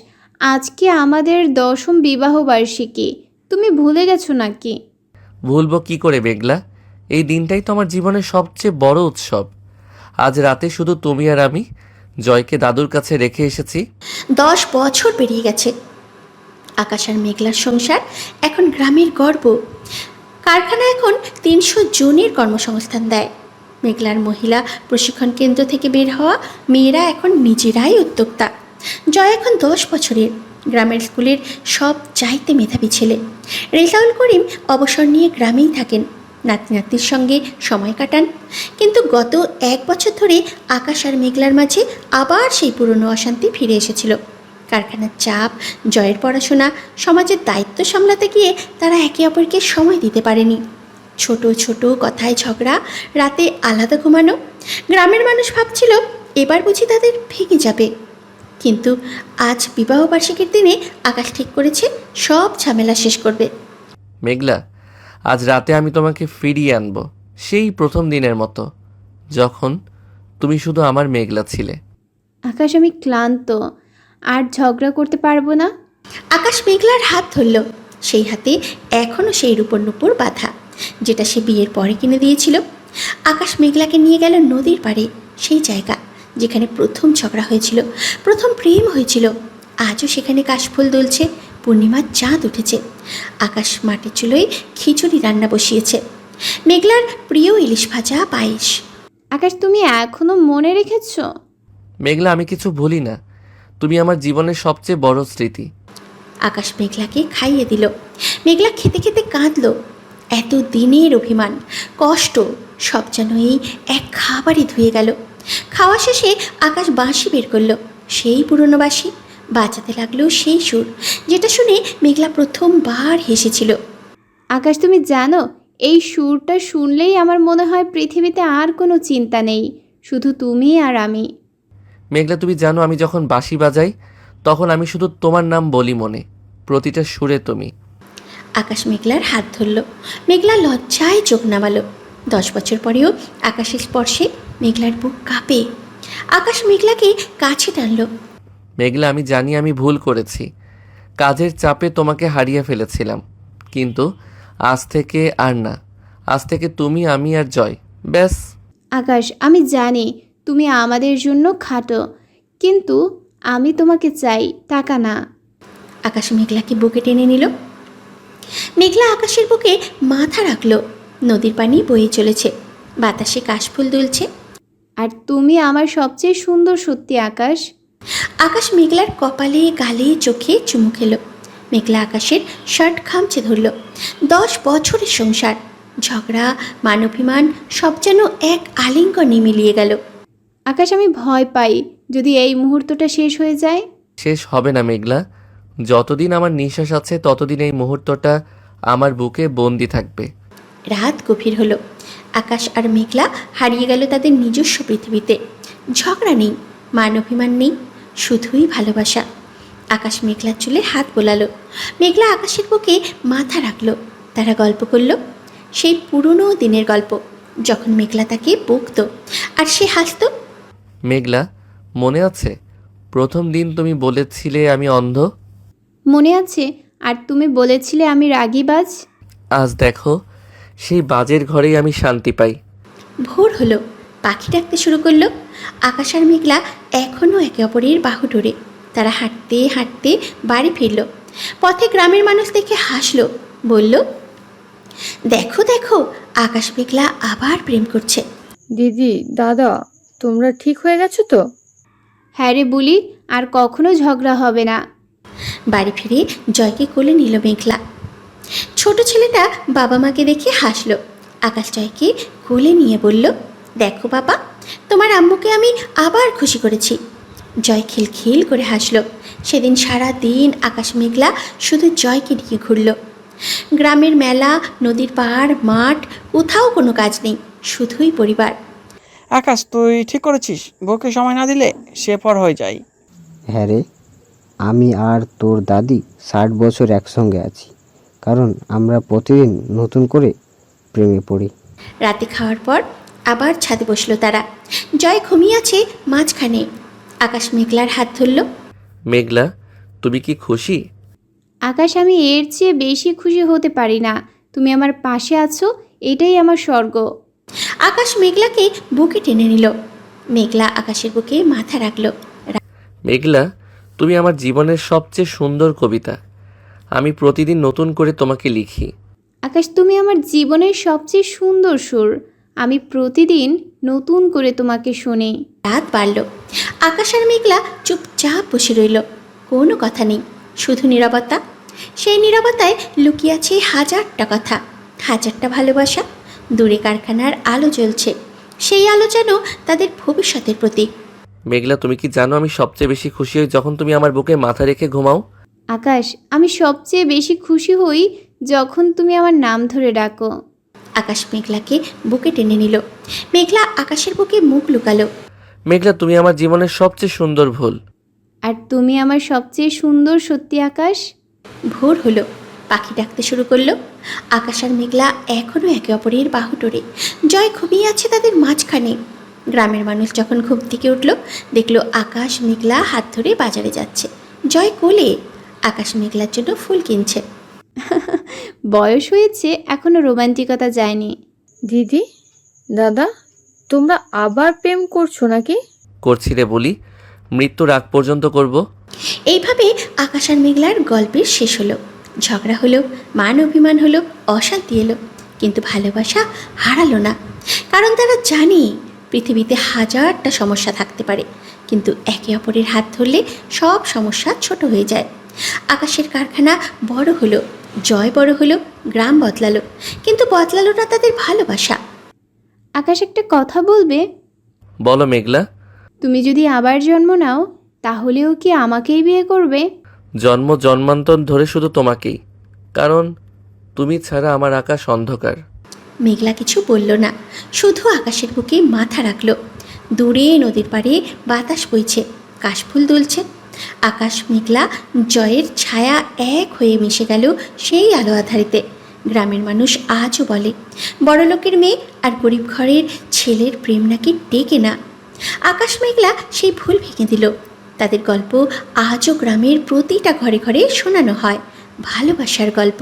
আজকে আমাদের 10ম বিবাহ বার্ষিকী, তুমি ভুলে গেছো নাকি? ভুলবো কি করে মেঘলা? এই দিনটাই তো আমার জীবনের সবচেয়ে বড় উৎসব। আজ রাতে শুধু তুমি আর আমি। জয়কে দাদুর কাছে রেখে এসেছি। 10 বছর পেরিয়ে গেছে। আকাশ আর মেঘলার সংসার এখন গ্রামের গর্ব। কারখানা এখন 300 জনের কর্মসংস্থান দেয়। মেঘলার মহিলা প্রশিক্ষণ কেন্দ্র থেকে বের হওয়া মেয়েরা এখন নিজেরাই উদ্যোক্তা। জয় এখন 10 বছরের, গ্রামের স্কুলের সব চাইতে মেধাবী ছেলে। রেজাউল করিম অবসর নিয়ে গ্রামেই থাকেন, নাতি নাতির সঙ্গে সময় কাটান। কিন্তু গত 1 বছর ধরে আকাশ আর মেঘলার মাঝে আবার সেই পুরনো অশান্তি ফিরে এসেছিল। কারখানার চাপ, জয়ের পড়াশোনা, সমাজের দায়িত্ব সামলাতে গিয়ে তারা একে অপরকে সময় দিতে পারেনি। ছোট ছোট কথায় ঝগড়া, রাতে আলাদা ঘুমানো। গ্রামের মানুষ ভাবছিল এবার বুঝি তাদের ভেঙে যাবে। কিন্তু আজ বিবাহবার্ষিকীর দিনে আকাশ ঠিক করেছে সব ঝামেলা শেষ করবে। মেঘলা, আজ রাতে আমি তোমাকে ফিরিয়ে আনবো, সেই প্রথম দিনের মতো, যখন তুমি শুধু আমার মেঘলা ছিলে। আকাশ, আমি ক্লান্ত, আর ঝগড়া করতে পারবো না। আকাশ মেঘলার হাত ধরল। সেই হাতে এখনও সেই রূপোর নুপুর বাঁধা, যেটা সে বিয়ের পরে কিনে দিয়েছিল। আকাশ মেঘলাকে নিয়ে গেল নদীর পাড়ে, সেই জায়গা যেখানে প্রথম ঝগড়া হয়েছিল, প্রথম প্রেম হয়েছিল। আজও সেখানে কাশফুল দুলছে, পূর্ণিমার চাঁদ উঠেছে। আকাশ মাটির চুলোয় খিচুড়ি রান্না বসিয়েছে, মেঘলার প্রিয় ইলিশ ভাজা, পায়েস। আকাশ, তুমি এখনো মনে রেখেছো? মেঘলা, আমি কিছু ভুলি না। তুমি আমার জীবনের সবচেয়ে বড় স্মৃতি। আকাশ মেঘলাকে খাইয়ে দিল। মেঘলা খেতে খেতে কাঁদল। এত দিনের অভিমান, কষ্ট সব যেন এই এক খাবারে ধুয়ে গেল। খাওয়া শেষে আকাশ বাঁশি বের করলো, সেই পুরনো বাঁশি। বাজাতে লাগলো সেই সুর, যেটা শুনে মেঘলা প্রথমবার হেসেছিল। আকাশ, তুমি জানো, এই সুরটা শুনলেই আমার মনে হয় পৃথিবীতে আর কোনো চিন্তা নেই, শুধু তুমি আর আমি। মেঘলা, তুমি জানো আমি যখন বাঁশি বাজাই তখন আমি শুধু তোমার নাম বলি মনে, প্রতিটা সুরে তুমি। আকাশ মেঘলার হাত ধরল। মেঘলা লজ্জায় চোখ নামালো। 10 বছর পরেও আকাশের স্পর্শে মেঘলার বুক কাঁপে। আকাশ মেঘলাকে কাছে টানল। মেঘলা, আমি জানি আমি ভুল করেছি, কাজের চাপে তোমাকে হারিয়ে ফেলেছিলাম, কিন্তু আজ থেকে আর না। আজ থেকে তুমি, আমি আর জয়, ব্যাস। আকাশ, আমি জানি তুমি আমাদের জন্য খাটো, কিন্তু আমি তোমাকে চাই, টাকা না। আকাশ মেঘলাকে বুকে টেনে নিল। মেঘলা আকাশের বুকে মাথা রাখল। নদীর পানি বয়ে চলেছে, বাতাসে কাশফুল দুলছে। আর তুমি আমার সবচেয়ে সুন্দর সত্যি আকাশ। আকাশ মেঘলার কপালে, গালে, চোখে চুমু খেল। মেঘলা আকাশের শার্ট খামচে ধরল। 10 বছরের সংসার, ঝগড়া, মানবিমান সব যেন এক আলিঙ্গনে মিলিয়ে গেল। আকাশ, আমি ভয় পাই যদি এই মুহূর্তটা শেষ হয়ে যায়। শেষ হবে না মেঘলা, যতদিন আমার নিঃশ্বাস আছে ততদিন এই মুহূর্তটা আমার বুকে বন্দি থাকবে। রাত গভীর হলো। আকাশ আর মেঘলা হারিয়ে গেল তাদের নিজস্ব পৃথিবীতে। ঝগড়া নেই, মান অভিমান নেই, শুধুই ভালোবাসা। আকাশ মেঘলার চুলে হাত বোলালো, মেঘলা আকাশের বুকে মাথা রাখলো। তারা গল্প করলো, সেই পুরনো দিনের গল্প, যখন মেঘলা তাকে বকত আর সে হাসত। মেঘলা, মনে আছে প্রথম দিন তুমি বলেছিলে আমি অন্ধ? মনে আছে, আর তুমি বলেছিলে আমি রাগীবাজ। আজ দেখো, সেই বাজের ঘরেই আমি শান্তি পাই। ভোর হলো, পাখি ডাকতে শুরু করলো। আকাশ আর মেঘলা এখনও একে অপরের বাহু ধরে। তারা হাঁটতে হাঁটতে বাড়ি ফিরল। পথে গ্রামের মানুষ দেখে হাসলো, বলল, দেখো দেখো, আকাশ মেঘলা আবার প্রেম করছে। দিদি দাদা তোমরা ঠিক হয়ে গেছো তো? হ্যাঁ রে বুলি, আর কখনো ঝগড়া হবে না। বাড়ি ফিরে জয়কে কোলে নিল মেঘলা। ছোট ছেলেটা বাবা মাকে দেখে হাসলো। আকাশ জয়কে কোলে নিয়ে বলল, দেখো বাবা, তোমার আম্মুকে আমি আবার খুশি করেছি। জয় খিলখিল করে হাসলো। সেদিন সারা দিন আকাশ মেঘলা শুধু জয়কে নিয়ে ঘুরল। গ্রামের মেলা, নদীর পাড়, মাঠ, কোথাও কোনো কাজ নেই, শুধুই পরিবার। আকাশ, তুই ঠিক করেছিস, বউকে সময় না দিলে সে পর হয়ে যায়। হ্যাঁ রে, আমি আর তোর দাদি 60 বছর একসঙ্গে আছি, কারণ আমরা প্রতিদিন নতুন করে প্রেমে পড়ি। রাতে খাওয়ার পর আবার ছাদে বসলো তারা। জয় ঘুমিয়ে আছে মাঝখানে। আকাশ মেঘলার হাত ধরল। মেঘলা, তুমি কি খুশি? আকাশ, আমি এর চেয়ে বেশি খুশি হতে পারি না। তুমি আমার পাশে আছো, এটাই আমার স্বর্গ। আকাশ মেঘলাকে বুকে টেনে নিল। মেঘলা আকাশের বুকে মাথা রাখল। মেঘলা, তুমি আমার জীবনের সবচেয়ে সুন্দর কবিতা। আমি প্রতিদিন নতুন করে তোমাকে লিখি। আকাশ, তুমি আমার জীবনের সবচেয়ে সুন্দর সুর। আমি প্রতিদিন নতুন করে তোমাকে শুনি। রাত বাড়ল। আকাশ আর মেঘলা চুপচাপ বসে রইল। কোনো কথা নেই, শুধু নীরবতা। সেই নীরবতায় লুকিয়ে আছে হাজারটা কথা, হাজারটা ভালোবাসা। দূরে কারখানার আলো জ্বলছে, সেই আলো যেন তাদের ভবিষ্যতের প্রতীক। মেঘলা, তুমি কি জানো আমি সবচেয়ে বেশি খুশি হই যখন তুমি আমার বুকে মাথা রেখে ঘুমাও? আকাশ, আমি সবচেয়ে বেশি খুশি হই যখন তুমি আমার নাম ধরে ডাকো। আকাশ মেঘলাকে বুকে টেনে নিল। মেঘলা আকাশের বুকে মুখ লুকালো। মেঘলা, তুমি আমার জীবনের সবচেয়ে সুন্দর ভুল। আর তুমি আমার সবচেয়ে সুন্দর সত্যি। আকাশ, ভোর হলো, পাখি ডাকতে শুরু করলো। আকাশ আর মেঘলা এখনও একে অপরের বাহু টোরে। জয় ঘুমিয়ে আছে তাদের মাঝখানে। গ্রামের মানুষ যখন ঘুম থেকে উঠল, দেখলো আকাশ মেঘলা হাত ধরে বাজারে যাচ্ছে। জয় কোলে, আকাশ মেঘলার জন্য ফুল কিনছে। বয়স হয়েছে, এখনো রোমান্টিকতা যায়নি। দিদি দাদা তোমরা আবার প্রেম করছো নাকি? করছি রে বলি, মৃত্যুর আগ পর্যন্ত করব। এইভাবে আকাশ আর মেঘলার গল্পের শেষ হলো। ঝগড়া হলো, মান অভিমান হলো, অশান্তি এলো, কিন্তু ভালোবাসা হারালো না। কারণ তারা জানে পৃথিবীতে হাজারটা সমস্যা থাকতে পারে, কিন্তু একে অপরের হাত ধরলে সব সমস্যা ছোট হয়ে যায়। আকাশের কারখানা বড় হলো, জয় বড় হলো, গ্রাম বদলালো, কিন্তু বদলালো না তাদের ভালোবাসা। আকাশ, একটা কথা বলবে? বলো মেঘলা। তুমি যদি আবার জন্ম নাও, তাহলেও কি আমাকেই বিয়ে করবে? জন্ম জন্মান্তর ধরে শুধু তোমাকেই, কারণ তুমি ছাড়া আমার আকাশ অন্ধকার। মেঘলা কিছু বলল না, শুধু আকাশের বুকে মাথা রাখলো। দূরে নদীর পাড়ে বাতাস বইছে, কাশফুল দুলছে। আকাশ মেঘলা জয়ের ছায়া এক হয়ে মিশে গেল সেই আলো আধারিতে। গ্রামের মানুষ আজও বলে, বড়লোকের মেয়ে আর গরিব ঘরের ছেলের প্রেম নাকি টেকে না। আকাশ মেঘলা সেই ভুল ভেঙে দিল। তাদের গল্প আজও গ্রামের প্রতিটা ঘরে ঘরে শোনানো হয়, ভালোবাসার গল্প।